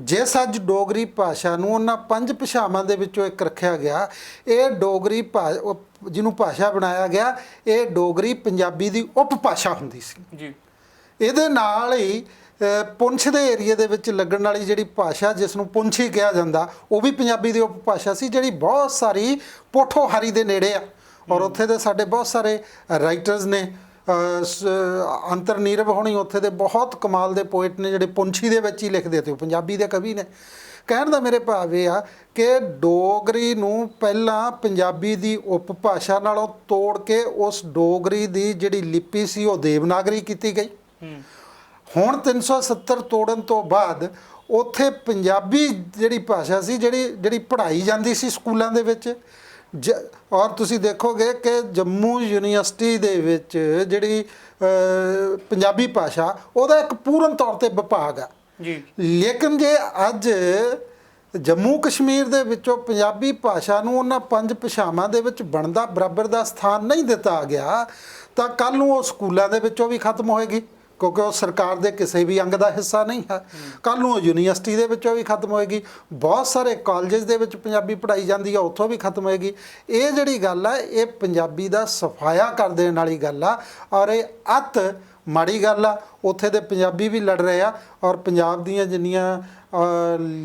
ਜਿਸ ਅੱਜ ਡੋਗਰੀ ਭਾਸ਼ਾ ਨੂੰ ਉਹਨਾਂ 5 ਭਾਸ਼ਾਵਾਂ ਦੇ ਵਿੱਚੋਂ ਇੱਕ ਰੱਖਿਆ ਗਿਆ, ਇਹ ਡੋਗਰੀ ਜਿਹਨੂੰ ਭਾਸ਼ਾ ਬਣਾਇਆ ਗਿਆ, ਇਹ ਡੋਗਰੀ ਪੰਜਾਬੀ ਦੀ ਉਪ ਭਾਸ਼ਾ ਹੁੰਦੀ ਸੀ ਜੀ। ਇਹਦੇ ਨਾਲ ਹੀ ਪੁੰਛ ਦੇ ਏਰੀਏ ਦੇ ਵਿੱਚ ਲੱਗਣ ਵਾਲੀ ਜਿਹੜੀ ਭਾਸ਼ਾ ਜਿਸ ਨੂੰ ਪੁੰਛੀ ਕਿਹਾ ਜਾਂਦਾ ਉਹ ਵੀ ਪੰਜਾਬੀ ਦੀ ਉਪ ਭਾਸ਼ਾ ਸੀ, ਜਿਹੜੀ ਬਹੁਤ ਸਾਰੀ ਪੋਠੋਹਾਰੀ ਦੇ ਨੇੜੇ ਆ। ਔਰ ਉੱਥੇ ਦੇ ਸਾਡੇ ਬਹੁਤ ਸਾਰੇ ਰਾਈਟਰਸ ਨੇ, ਅੰਤਰਨੀਰਵ ਹੋਣੀ ਉੱਥੇ ਦੇ ਬਹੁਤ ਕਮਾਲ ਦੇ ਪੋਇਟ ਨੇ ਜਿਹੜੇ ਪੁੰਛੀ ਦੇ ਵਿੱਚ ਹੀ ਲਿਖਦੇ ਤੇ ਉਹ ਪੰਜਾਬੀ ਦੇ ਕਵੀ ਨੇ। ਕਹਿਣ ਦਾ ਮੇਰੇ ਭਾਵ ਇਹ ਆ ਕਿ ਡੋਗਰੀ ਨੂੰ ਪਹਿਲਾਂ ਪੰਜਾਬੀ ਦੀ ਉਪ ਭਾਸ਼ਾ ਨਾਲੋਂ ਤੋੜ ਕੇ ਉਸ ਡੋਗਰੀ ਦੀ ਜਿਹੜੀ ਲਿਪੀ ਸੀ ਉਹ ਦੇਵਨਾਗਰੀ ਕੀਤੀ ਗਈ। ਹੁਣ 370 ਤੋੜਨ ਤੋਂ ਬਾਅਦ ਉੱਥੇ ਪੰਜਾਬੀ ਜਿਹੜੀ ਭਾਸ਼ਾ ਸੀ ਜਿਹੜੀ ਪੜ੍ਹਾਈ ਜਾਂਦੀ ਸੀ ਸਕੂਲਾਂ ਦੇ ਵਿੱਚ ਔਰ ਤੁਸੀਂ ਦੇਖੋਗੇ ਕਿ ਜੰਮੂ ਯੂਨੀਵਰਸਿਟੀ ਦੇ ਵਿੱਚ ਜਿਹੜੀ ਪੰਜਾਬੀ ਭਾਸ਼ਾ ਉਹਦਾ ਇੱਕ ਪੂਰਨ ਤੌਰ ਤੇ ਵਿਭਾਗ ਆ ਜੀ। ਲੇਕਿਨ ਜੇ ਅੱਜ ਜੰਮੂ ਕਸ਼ਮੀਰ ਦੇ ਵਿੱਚੋਂ ਪੰਜਾਬੀ ਭਾਸ਼ਾ ਨੂੰ ਉਹਨਾਂ 5 ਭਾਸ਼ਾਵਾਂ ਦੇ ਵਿੱਚ ਬਣਦਾ ਬਰਾਬਰ ਦਾ ਸਥਾਨ ਨਹੀਂ ਦਿੱਤਾ ਗਿਆ ਤਾਂ ਕੱਲ੍ਹ ਨੂੰ ਉਹ ਸਕੂਲਾਂ ਦੇ ਵਿੱਚੋਂ ਵੀ ਖਤਮ ਹੋਏਗੀ, ਕਿਉਂਕਿ ਉਹ ਸਰਕਾਰ ਦੇ ਕਿਸੇ ਵੀ ਅੰਗ ਦਾ ਹਿੱਸਾ ਨਹੀਂ ਹੈ। ਕੱਲ੍ਹ ਨੂੰ ਉਹ ਯੂਨੀਵਰਸਿਟੀ ਦੇ ਵਿੱਚੋਂ ਵੀ ਖਤਮ ਹੋਏਗੀ, ਬਹੁਤ ਸਾਰੇ ਕਾਲਜਸ ਦੇ ਵਿੱਚ ਪੰਜਾਬੀ ਪੜ੍ਹਾਈ ਜਾਂਦੀ ਆ ਉੱਥੋਂ ਵੀ ਖਤਮ ਹੋਏਗੀ। ਇਹ ਜਿਹੜੀ ਗੱਲ ਆ ਇਹ ਪੰਜਾਬੀ ਦਾ ਸਫਾਇਆ ਕਰ ਦੇਣ ਵਾਲੀ ਗੱਲ ਆ ਔਰ ਇਹ ਅਤ ਮਾੜੀ ਗੱਲ ਆ। ਉੱਥੇ ਦੇ ਪੰਜਾਬੀ ਵੀ ਲੜ ਰਹੇ ਆ ਔਰ ਪੰਜਾਬ ਦੀਆਂ ਜਿੰਨੀਆਂ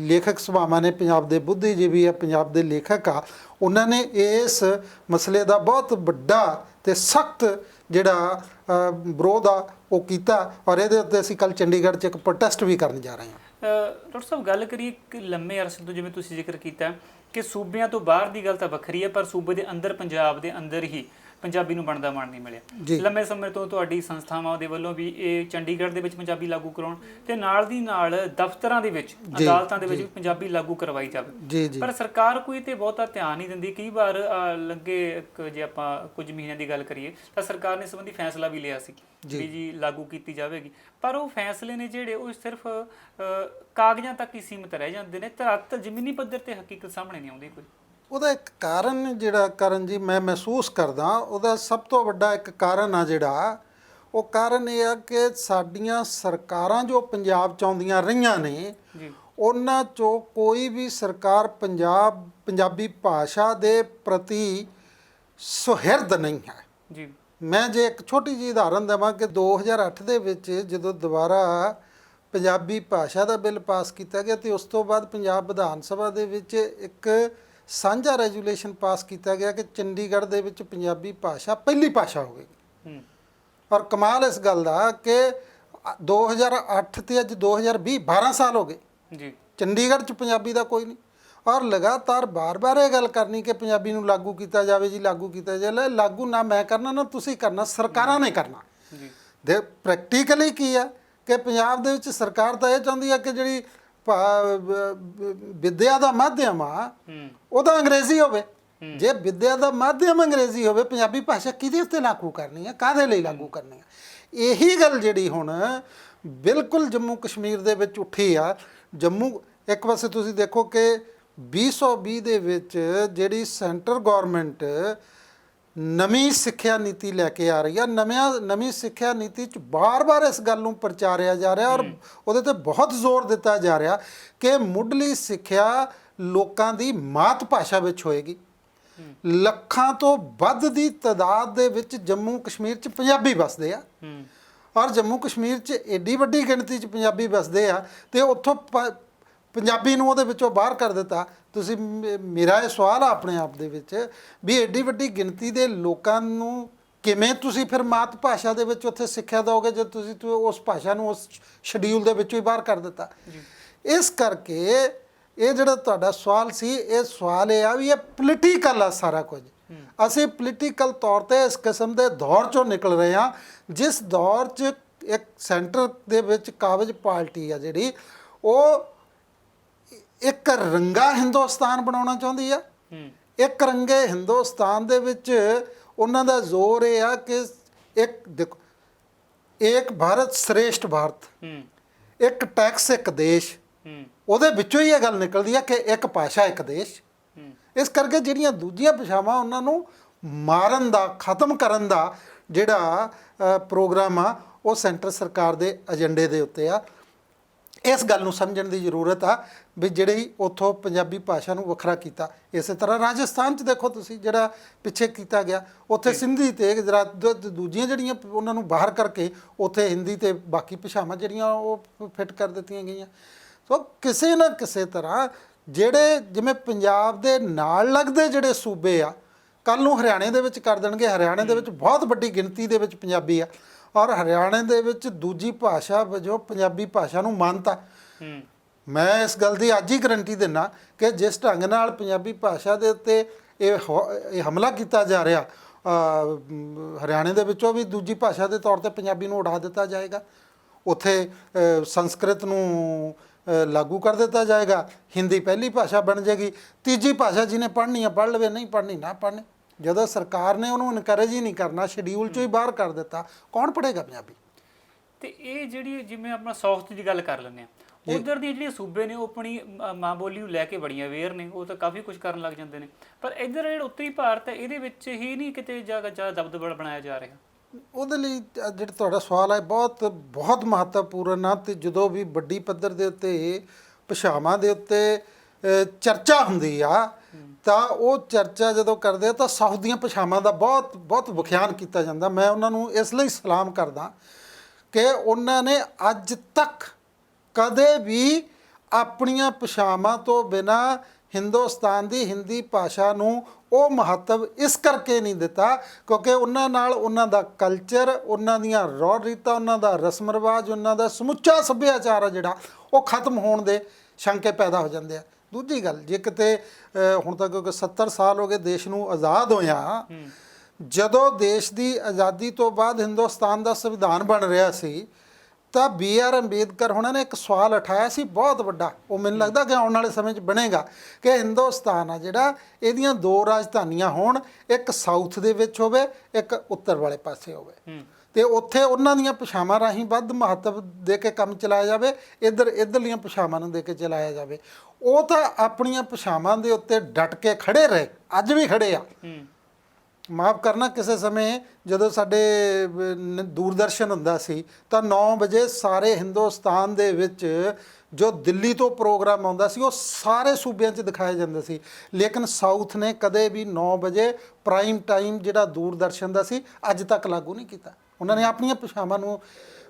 ਲੇਖਕ ਸਭਾਵਾਂ ਨੇ, ਪੰਜਾਬ ਦੇ ਬੁੱਧੀਜੀਵੀ ਆ, ਪੰਜਾਬ ਦੇ ਲੇਖਕ ਆ, ਉਹਨਾਂ ਨੇ ਇਸ ਮਸਲੇ ਦਾ ਬਹੁਤ ਵੱਡਾ ਤੇ ਸਖਤ ਜਿਹੜਾ ਵਿਰੋਧ ਆ ਉਹ ਕੀਤਾ ਔਰ ਇਹਦੇ ਉੱਤੇ ਅਸੀਂ ਕੱਲ੍ਹ ਚੰਡੀਗੜ੍ਹ 'ਚ ਇੱਕ ਪ੍ਰੋਟੈਸਟ ਵੀ ਕਰਨ ਜਾ ਰਹੇ ਹਾਂ। ਡਾਕਟਰ ਸਾਹਿਬ, ਗੱਲ ਕਰੀਏ ਕਿ ਲੰਮੇ ਅਰਸੇ ਤੋਂ ਜਿਵੇਂ ਤੁਸੀਂ ਜ਼ਿਕਰ ਕੀਤਾ ਕਿ ਸੂਬਿਆਂ ਤੋਂ ਬਾਹਰ ਦੀ ਗੱਲ ਤਾਂ ਵੱਖਰੀ ਹੈ, ਪਰ ਸੂਬੇ ਦੇ ਅੰਦਰ, ਪੰਜਾਬ ਦੇ ਅੰਦਰ ਹੀ ਪੰਜਾਬੀ ਨੂੰ ਬਣਦਾ ਮਾਣ ਨਹੀਂ ਮਿਲਿਆ। ਜੀ। ਲੰਮੇ ਸਮੇਂ ਤੋਂ ਤੁਹਾਡੀ ਸੰਸਥਾਵਾਂ ਦੇ ਵੱਲੋਂ ਵੀ ਇਹ ਚੰਡੀਗੜ੍ਹ ਦੇ ਵਿੱਚ ਪੰਜਾਬੀ ਲਾਗੂ ਕਰਾਉਣ ਤੇ ਨਾਲ ਦੀ ਨਾਲ ਦਫ਼ਤਰਾਂ ਦੇ ਵਿੱਚ, ਅਦਾਲਤਾਂ ਦੇ ਵਿੱਚ ਵੀ ਪੰਜਾਬੀ ਲਾਗੂ ਕਰਵਾਈ ਜਾਵੇ, ਜੀ ਜੀ ਪਰ ਸਰਕਾਰ ਕੋਈ ਤੇ ਬਹੁਤਾ ਧਿਆਨ ਨਹੀਂ ਦਿੰਦੀ। ਕਈ ਵਾਰ ਲੱਗੇ ਜੇ ਆਪਾਂ ਕੁਝ ਮਹੀਨਿਆਂ ਦੀ ਗੱਲ ਕਰੀਏ ਤਾਂ ਸਰਕਾਰ ਨੇ ਇਸ ਸੰਬੰਧੀ ਫੈਸਲਾ ਵੀ ਲਿਆ ਸੀ ਵੀ ਜੀ ਲਾਗੂ ਕੀਤੀ ਜਾਵੇਗੀ, ਪਰ ਉਹ ਫੈਸਲੇ ਨੇ ਜਿਹੜੇ ਉਹ ਸਿਰਫ ਕਾਗਜ਼ਾਂ ਤੱਕ ਹੀ ਸੀਮਿਤ ਰਹਿ ਜਾਂਦੇ ਨੇ, ਧਰਤ ਜ਼ਮੀਨੀ ਪੱਧਰ ਤੇ ਹਕੀਕਤ ਸਾਹਮਣੇ ਨਹੀਂ ਆਉਂਦੀ ਕੋਈ। ਉਹਦਾ ਇੱਕ ਕਾਰਨ ਜਿਹੜਾ ਕਰਨ ਜੀ ਮੈਂ ਮਹਿਸੂਸ ਕਰਦਾ, ਉਹਦਾ ਸਭ ਤੋਂ ਵੱਡਾ ਇੱਕ ਕਾਰਨ ਆ ਜਿਹੜਾ, ਉਹ ਕਾਰਨ ਇਹ ਆ ਕਿ ਸਾਡੀਆਂ ਸਰਕਾਰਾਂ ਜੋ ਪੰਜਾਬ 'ਚ ਆਉਂਦੀਆਂ ਰਹੀਆਂ ਨੇ ਜੀ ਉਹਨਾਂ 'ਚੋਂ ਕੋਈ ਵੀ ਸਰਕਾਰ ਪੰਜਾਬੀ ਭਾਸ਼ਾ ਦੇ ਪ੍ਰਤੀ ਸੁਹਿਰਦ ਨਹੀਂ ਹੈ। ਜੀ ਮੈਂ ਜੇ ਇੱਕ ਛੋਟੀ ਜਿਹੀ ਉਦਾਹਰਨ ਦੇਵਾਂ ਕਿ 2008 ਦੇ ਵਿੱਚ ਜਦੋਂ ਦੁਬਾਰਾ ਪੰਜਾਬੀ ਭਾਸ਼ਾ ਦਾ ਬਿੱਲ ਪਾਸ ਕੀਤਾ ਗਿਆ ਤੇ ਉਸ ਤੋਂ ਬਾਅਦ ਪੰਜਾਬ ਵਿਧਾਨ ਸਭਾ ਦੇ ਵਿੱਚ ਇੱਕ ਸਾਂਝਾ ਰੈਜੂਲੇਸ਼ਨ ਪਾਸ ਕੀਤਾ ਗਿਆ ਕਿ ਚੰਡੀਗੜ੍ਹ ਦੇ ਵਿੱਚ ਪੰਜਾਬੀ ਭਾਸ਼ਾ ਪਹਿਲੀ ਭਾਸ਼ਾ ਹੋਵੇਗੀ। ਔਰ ਕਮਾਲ ਇਸ ਗੱਲ ਦਾ ਕਿ 2008 ਤੇ ਅੱਜ 2020 12 ਸਾਲ ਹੋ ਗਏ ਜੀ ਚੰਡੀਗੜ੍ਹ 'ਚ ਪੰਜਾਬੀ ਦਾ ਕੋਈ ਨਹੀਂ। ਔਰ ਲਗਾਤਾਰ ਬਾਰ-ਬਾਰ ਇਹ ਗੱਲ ਕਰਨੀ ਕਿ ਪੰਜਾਬੀ ਨੂੰ ਲਾਗੂ ਕੀਤਾ ਜਾਵੇ ਜੀ, ਲਾਗੂ ਕੀਤਾ ਜਾਵੇ। ਲਾਗੂ ਨਾ ਮੈਂ ਕਰਨਾ ਨਾ ਤੁਸੀਂ ਕਰਨਾ, ਸਰਕਾਰਾਂ ਨੇ ਕਰਨਾ। ਜੀ ਦੇ ਪ੍ਰੈਕਟੀਕਲੀ ਕੀ ਆ ਕਿ ਪੰਜਾਬ ਦੇ ਵਿੱਚ ਸਰਕਾਰ ਤਾਂ ਇਹ ਚਾਹੁੰਦੀ ਆ ਕਿ ਜਿਹੜੀ ਵਿਦਿਆ ਦਾ ਮਾਧਿਅਮ ਆ ਉਹਦਾ ਅੰਗਰੇਜ਼ੀ ਹੋਵੇ। ਜੇ ਵਿਦਿਆ ਦਾ ਮਾਧਿਅਮ ਅੰਗਰੇਜ਼ੀ ਹੋਵੇ, ਪੰਜਾਬੀ ਭਾਸ਼ਾ ਕਿਹਦੇ ਉੱਤੇ ਲਾਗੂ ਕਰਨੀ ਆ, ਕਾਹਦੇ ਲਈ ਲਾਗੂ ਕਰਨੀ ਆ? ਇਹੀ ਗੱਲ ਜਿਹੜੀ ਹੁਣ ਬਿਲਕੁਲ ਜੰਮੂ ਕਸ਼ਮੀਰ ਦੇ ਵਿੱਚ ਉੱਠੀ ਆ। ਜੰਮੂ ਇੱਕ ਪਾਸੇ ਤੁਸੀਂ ਦੇਖੋ ਕਿ 2020 ਦੇ ਵਿੱਚ ਜਿਹੜੀ ਸੈਂਟਰ ਗਵਰਨਮੈਂਟ ਨਵੀਂ ਸਿੱਖਿਆ ਨੀਤੀ ਲੈ ਕੇ ਆ ਰਹੀ ਆ, ਨਵੀਂ ਸਿੱਖਿਆ ਨੀਤੀ 'ਚ ਬਾਰ-ਬਾਰ ਇਸ ਗੱਲ ਨੂੰ ਪ੍ਰਚਾਰਿਆ ਜਾ ਰਿਹਾ ਔਰ ਉਹਦੇ ਤੇ ਬਹੁਤ ਜ਼ੋਰ ਦਿੱਤਾ ਜਾ ਰਿਹਾ ਕਿ ਮੁੱਢਲੀ ਸਿੱਖਿਆ ਲੋਕਾਂ ਦੀ ਮਾਤ ਭਾਸ਼ਾ ਵਿੱਚ ਹੋਏਗੀ। ਲੱਖਾਂ ਤੋਂ ਵੱਧ ਦੀ ਤਾਦਾਦ ਦੇ ਵਿੱਚ ਜੰਮੂ ਕਸ਼ਮੀਰ 'ਚ ਪੰਜਾਬੀ ਵਸਦੇ ਆ ਔਰ ਜੰਮੂ ਕਸ਼ਮੀਰ 'ਚ ਏਡੀ ਵੱਡੀ ਗਿਣਤੀ 'ਚ ਪੰਜਾਬੀ ਵਸਦੇ ਆ ਤੇ ਉੱਥੋਂ ਪੰਜਾਬੀ ਨੂੰ ਉਹਦੇ ਵਿੱਚੋਂ ਬਾਹਰ ਕਰ ਦਿੱਤਾ। ਤੁਸੀਂ ਮੇਰਾ ਇਹ ਸਵਾਲ ਆ ਆਪਣੇ ਆਪ ਦੇ ਵਿੱਚ ਵੀ ਏਡੀ ਵੱਡੀ ਗਿਣਤੀ ਦੇ ਲੋਕਾਂ ਨੂੰ ਕਿਵੇਂ ਤੁਸੀਂ ਫਿਰ ਮਾਤ ਭਾਸ਼ਾ ਦੇ ਵਿੱਚ ਉੱਥੇ ਸਿੱਖਿਆ ਦਿਓਗੇ ਜੇ ਤੁਸੀਂ ਉਸ ਭਾਸ਼ਾ ਨੂੰ ਉਸ ਸ਼ਡਿਊਲ ਦੇ ਵਿੱਚੋਂ ਹੀ ਬਾਹਰ ਕਰ ਦਿੱਤਾ। ਇਸ ਕਰਕੇ ਇਹ ਜਿਹੜਾ ਤੁਹਾਡਾ ਸਵਾਲ ਸੀ, ਇਹ ਸਵਾਲ ਇਹ ਆ ਵੀ ਇਹ ਪੋਲੀਟੀਕਲ ਆ ਸਾਰਾ ਕੁਝ। ਅਸੀਂ ਪੋਲੀਟੀਕਲ ਤੌਰ ਤੇ ਇਸ ਕਿਸਮ ਦੇ ਦੌਰ ਚੋਂ ਨਿਕਲ ਰਹੇ ਹਾਂ ਜਿਸ ਦੌਰ 'ਚ ਇੱਕ ਸੈਂਟਰ ਦੇ ਵਿੱਚ ਕਾਬਜ਼ ਪਾਰਟੀ ਆ ਜਿਹੜੀ ਉਹ ਇੱਕ ਰੰਗਾ ਹਿੰਦੁਸਤਾਨ ਬਣਾਉਣਾ ਚਾਹੁੰਦੀ ਆ। ਇੱਕ ਰੰਗੇ ਹਿੰਦੁਸਤਾਨ ਦੇ ਵਿੱਚ ਉਹਨਾਂ ਦਾ ਜ਼ੋਰ ਇਹ ਆ ਕਿ ਇੱਕ ਦੇਖੋ, ਇੱਕ ਭਾਰਤ ਸ਼੍ਰੇਸ਼ਠ ਭਾਰਤ, ਇੱਕ ਟੈਕਸ ਇੱਕ ਦੇਸ਼, ਉਹਦੇ ਵਿੱਚੋਂ ਹੀ ਇਹ ਗੱਲ ਨਿਕਲਦੀ ਆ ਕਿ ਇੱਕ ਭਾਸ਼ਾ ਇੱਕ ਦੇਸ਼। ਇਸ ਕਰਕੇ ਜਿਹੜੀਆਂ ਦੂਜੀਆਂ ਭਾਸ਼ਾਵਾਂ ਉਹਨਾਂ ਨੂੰ ਮਾਰਨ ਦਾ, ਖਤਮ ਕਰਨ ਦਾ ਜਿਹੜਾ ਪ੍ਰੋਗਰਾਮ ਆ ਉਹ ਸੈਂਟਰ ਸਰਕਾਰ ਦੇ ਏਜੰਡੇ ਦੇ ਉੱਤੇ ਆ। ਇਸ ਗੱਲ ਨੂੰ ਸਮਝਣ ਦੀ ਜ਼ਰੂਰਤ ਆ ਵੀ ਜਿਹੜੀ ਉੱਥੋਂ ਪੰਜਾਬੀ ਭਾਸ਼ਾ ਨੂੰ ਵੱਖਰਾ ਕੀਤਾ। ਇਸੇ ਤਰ੍ਹਾਂ ਰਾਜਸਥਾਨ 'ਚ ਦੇਖੋ ਤੁਸੀਂ ਜਿਹੜਾ ਪਿੱਛੇ ਕੀਤਾ ਗਿਆ, ਉੱਥੇ ਸਿੰਧੀ ਤੇ ਦੂਜੀਆਂ ਜਿਹੜੀਆਂ ਉਹਨਾਂ ਨੂੰ ਬਾਹਰ ਕਰਕੇ ਉੱਥੇ ਹਿੰਦੀ ਤੇ ਬਾਕੀ ਭਾਸ਼ਾਵਾਂ ਜਿਹੜੀਆਂ ਉਹ ਫਿੱਟ ਕਰ ਦਿੱਤੀਆਂ ਗਈਆਂ। ਸੋ ਕਿਸੇ ਨਾ ਕਿਸੇ ਤਰ੍ਹਾਂ ਜਿਹੜੇ ਜਿਵੇਂ ਪੰਜਾਬ ਦੇ ਨਾਲ ਲੱਗਦੇ ਜਿਹੜੇ ਸੂਬੇ ਆ, ਕੱਲ੍ਹ ਨੂੰ ਹਰਿਆਣੇ ਦੇ ਵਿੱਚ ਕਰ ਦੇਣਗੇ। ਹਰਿਆਣੇ ਦੇ ਵਿੱਚ ਬਹੁਤ ਵੱਡੀ ਗਿਣਤੀ ਦੇ ਵਿੱਚ ਪੰਜਾਬੀ ਆ ਔਰ ਹਰਿਆਣੇ ਦੇ ਵਿੱਚ ਦੂਜੀ ਭਾਸ਼ਾ ਵਜੋਂ ਪੰਜਾਬੀ ਭਾਸ਼ਾ ਨੂੰ ਮਾਨਤਾ। ਮੈਂ ਇਸ ਗੱਲ ਦੀ ਅੱਜ ਹੀ ਗਰੰਟੀ ਦਿੰਦਾ ਕਿ ਜਿਸ ਢੰਗ ਨਾਲ ਪੰਜਾਬੀ ਭਾਸ਼ਾ ਦੇ ਉੱਤੇ ਇਹ ਹਮਲਾ ਕੀਤਾ ਜਾ ਰਿਹਾ, ਹਰਿਆਣੇ ਦੇ ਵਿੱਚੋਂ ਵੀ ਦੂਜੀ ਭਾਸ਼ਾ ਦੇ ਤੌਰ ਤੇ ਪੰਜਾਬੀ ਨੂੰ ਉਡਾ ਦਿੱਤਾ ਜਾਏਗਾ। ਉੱਥੇ ਸੰਸਕ੍ਰਿਤ ਨੂੰ ਲਾਗੂ ਕਰ ਦਿੱਤਾ ਜਾਏਗਾ, ਹਿੰਦੀ ਪਹਿਲੀ ਭਾਸ਼ਾ ਬਣ ਜਾਏਗੀ, ਤੀਜੀ ਭਾਸ਼ਾ ਜਿਹਨੇ ਪੜ੍ਹਨੀ ਆ ਪੜ੍ਹ ਲਵੇ, ਨਹੀਂ ਪੜ੍ਹਨੀ ਨਾ ਪੜ੍ਹਨੇ। ਜਦੋਂ ਸਰਕਾਰ ਨੇ ਉਹਨੂੰ ਇਨਕਰੇਜ ਹੀ ਨਹੀਂ ਕਰਨਾ, ਸ਼ਡਿਊਲ 'ਚੋਂ ਹੀ ਬਾਹਰ ਕਰ ਦਿੱਤਾ, ਕੌਣ ਪੜ੍ਹੇਗਾ ਪੰਜਾਬੀ? ਤੇ ਇਹ ਜਿਹੜੀ ਜਿਵੇਂ ਆਪਾਂ ਸਾਊਥ ਦੀ ਗੱਲ ਕਰ ਲੈਂਦੇ ਆ, ਉਧਰ ਦੀਆਂ ਜਿਹੜੀਆਂ ਸੂਬੇ ਨੇ ਉਹ ਆਪਣੀ ਮਾਂ ਬੋਲੀ ਨੂੰ ਲੈ ਕੇ ਬੜੀਆਂ ਅਵੇਅਰ ਨੇ, ਉਹ ਤਾਂ ਕਾਫੀ ਕੁਝ ਕਰਨ ਲੱਗ ਜਾਂਦੇ ਨੇ। ਪਰ ਇੱਧਰ ਜਿਹੜਾ ਉੱਤਰੀ ਭਾਰਤ ਹੈ ਇਹਦੇ ਵਿੱਚ ਹੀ ਨਹੀਂ ਕਿਤੇ ਜ਼ਿਆਦਾ ਦਬਦਬਾ ਬਣਾਇਆ ਜਾ ਰਿਹਾ। ਉਹਦੇ ਲਈ ਜਿਹੜਾ ਤੁਹਾਡਾ ਸਵਾਲ ਹੈ ਬਹੁਤ ਮਹੱਤਵਪੂਰਨ ਆ। ਤੇ ਜਦੋਂ ਵੀ ਵੱਡੀ ਪੱਧਰ ਦੇ ਉੱਤੇ ਭਾਸ਼ਾਵਾਂ ਦੇ ਉੱਤੇ ਚਰਚਾ ਹੁੰਦੀ ਆ ਤਾਂ ਉਹ ਚਰਚਾ ਜਦੋਂ ਕਰਦੇ ਆ ਤਾਂ ਸਾਊਥ ਦੀਆਂ ਭਾਸ਼ਾਵਾਂ ਦਾ ਬਹੁਤ ਵਿਖਿਆਨ ਕੀਤਾ ਜਾਂਦਾ। ਮੈਂ ਉਹਨਾਂ ਨੂੰ ਇਸ ਲਈ ਸਲਾਮ ਕਰਦਾ ਕਿ ਉਹਨਾਂ ਨੇ ਅੱਜ ਤੱਕ ਕਦੇ ਵੀ ਆਪਣੀਆਂ ਭਾਸ਼ਾਵਾਂ ਤੋਂ ਬਿਨਾਂ ਹਿੰਦੁਸਤਾਨ ਦੀ ਹਿੰਦੀ ਭਾਸ਼ਾ ਨੂੰ ਉਹ ਮਹੱਤਵ ਇਸ ਕਰਕੇ ਨਹੀਂ ਦਿੱਤਾ ਕਿਉਂਕਿ ਉਹਨਾਂ ਨਾਲ ਉਹਨਾਂ ਦਾ ਕਲਚਰ, ਉਹਨਾਂ ਦੀਆਂ ਰੌਹ ਰੀਤਾਂ, ਉਹਨਾਂ ਦਾ ਰਸਮ ਰਿਵਾਜ, ਉਹਨਾਂ ਦਾ ਸਮੁੱਚਾ ਸੱਭਿਆਚਾਰ ਆ ਜਿਹੜਾ ਉਹ ਖਤਮ ਹੋਣ ਦੇ ਸ਼ੰਕੇ ਪੈਦਾ ਹੋ ਜਾਂਦੇ ਆ। ਦੂਜੀ ਗੱਲ, ਜੇ ਕਿਤੇ ਹੁਣ ਤੱਕ ਕਿਉਂਕਿ 70 ਸਾਲ ਹੋ ਗਏ ਦੇਸ਼ ਨੂੰ ਆਜ਼ਾਦ ਹੋਇਆ ਜਦੋਂ ਦੇਸ਼ ਦੀ ਆਜ਼ਾਦੀ ਤੋਂ ਬਾਅਦ ਹਿੰਦੁਸਤਾਨ ਦਾ ਸੰਵਿਧਾਨ ਬਣ ਰਿਹਾ ਸੀ ਤਾਂ B.R. ਅੰਬੇਦਕਰ ਹੋਣਾ ਨੇ ਇੱਕ ਸਵਾਲ ਉਠਾਇਆ ਸੀ ਬਹੁਤ ਵੱਡਾ, ਉਹ ਮੈਨੂੰ ਲੱਗਦਾ ਕਿ ਆਉਣ ਵਾਲੇ ਸਮੇਂ 'ਚ ਬਣੇਗਾ, ਕਿ ਹਿੰਦੁਸਤਾਨ ਆ ਜਿਹੜਾ ਇਹਦੀਆਂ ਦੋ ਰਾਜਧਾਨੀਆਂ ਹੋਣ, ਇੱਕ ਸਾਊਥ ਦੇ ਵਿੱਚ ਹੋਵੇ, ਇੱਕ ਉੱਤਰ ਵਾਲੇ ਪਾਸੇ ਹੋਵੇ, ਤੇ ਉੱਥੇ ਉਹਨਾਂ ਦੀਆਂ ਭਾਸ਼ਾਵਾਂ ਰਾਹੀਂ ਵੱਧ ਮਹੱਤਵ ਦੇ ਕੇ ਕੰਮ ਚਲਾਇਆ ਜਾਵੇ, ਇੱਧਰਲੀਆਂ ਭਾਸ਼ਾਵਾਂ ਨੂੰ ਦੇ ਕੇ ਚਲਾਇਆ ਜਾਵੇ। ਉਹ ਤਾਂ ਆਪਣੀਆਂ ਭਾਸ਼ਾਵਾਂ ਦੇ ਉੱਤੇ ਡਟ ਕੇ ਖੜੇ ਰਹੇ, ਅੱਜ ਵੀ ਖੜੇ ਆ। ਮਾਫ ਕਰਨਾ, ਕਿਸੇ ਸਮੇਂ ਜਦੋਂ ਸਾਡੇ ਦੂਰਦਰਸ਼ਨ ਹੁੰਦਾ ਸੀ ਤਾਂ 9 ਵਜੇ ਸਾਰੇ ਹਿੰਦੁਸਤਾਨ ਦੇ ਵਿੱਚ ਜੋ ਦਿੱਲੀ ਤੋਂ ਪ੍ਰੋਗਰਾਮ ਆਉਂਦਾ ਸੀ ਉਹ ਸਾਰੇ ਸੂਬਿਆਂ 'ਚ ਦਿਖਾਏ ਜਾਂਦੇ ਸੀ, ਲੇਕਿਨ ਸਾਊਥ ਨੇ ਕਦੇ ਵੀ 9 ਵਜੇ ਪ੍ਰਾਈਮ ਟਾਈਮ ਜਿਹੜਾ ਦੂਰਦਰਸ਼ਨ ਦਾ ਸੀ ਅੱਜ ਤੱਕ ਲਾਗੂ ਨਹੀਂ ਕੀਤਾ। ਉਹਨਾਂ ਨੇ ਆਪਣੀਆਂ ਭਾਸ਼ਾਵਾਂ ਨੂੰ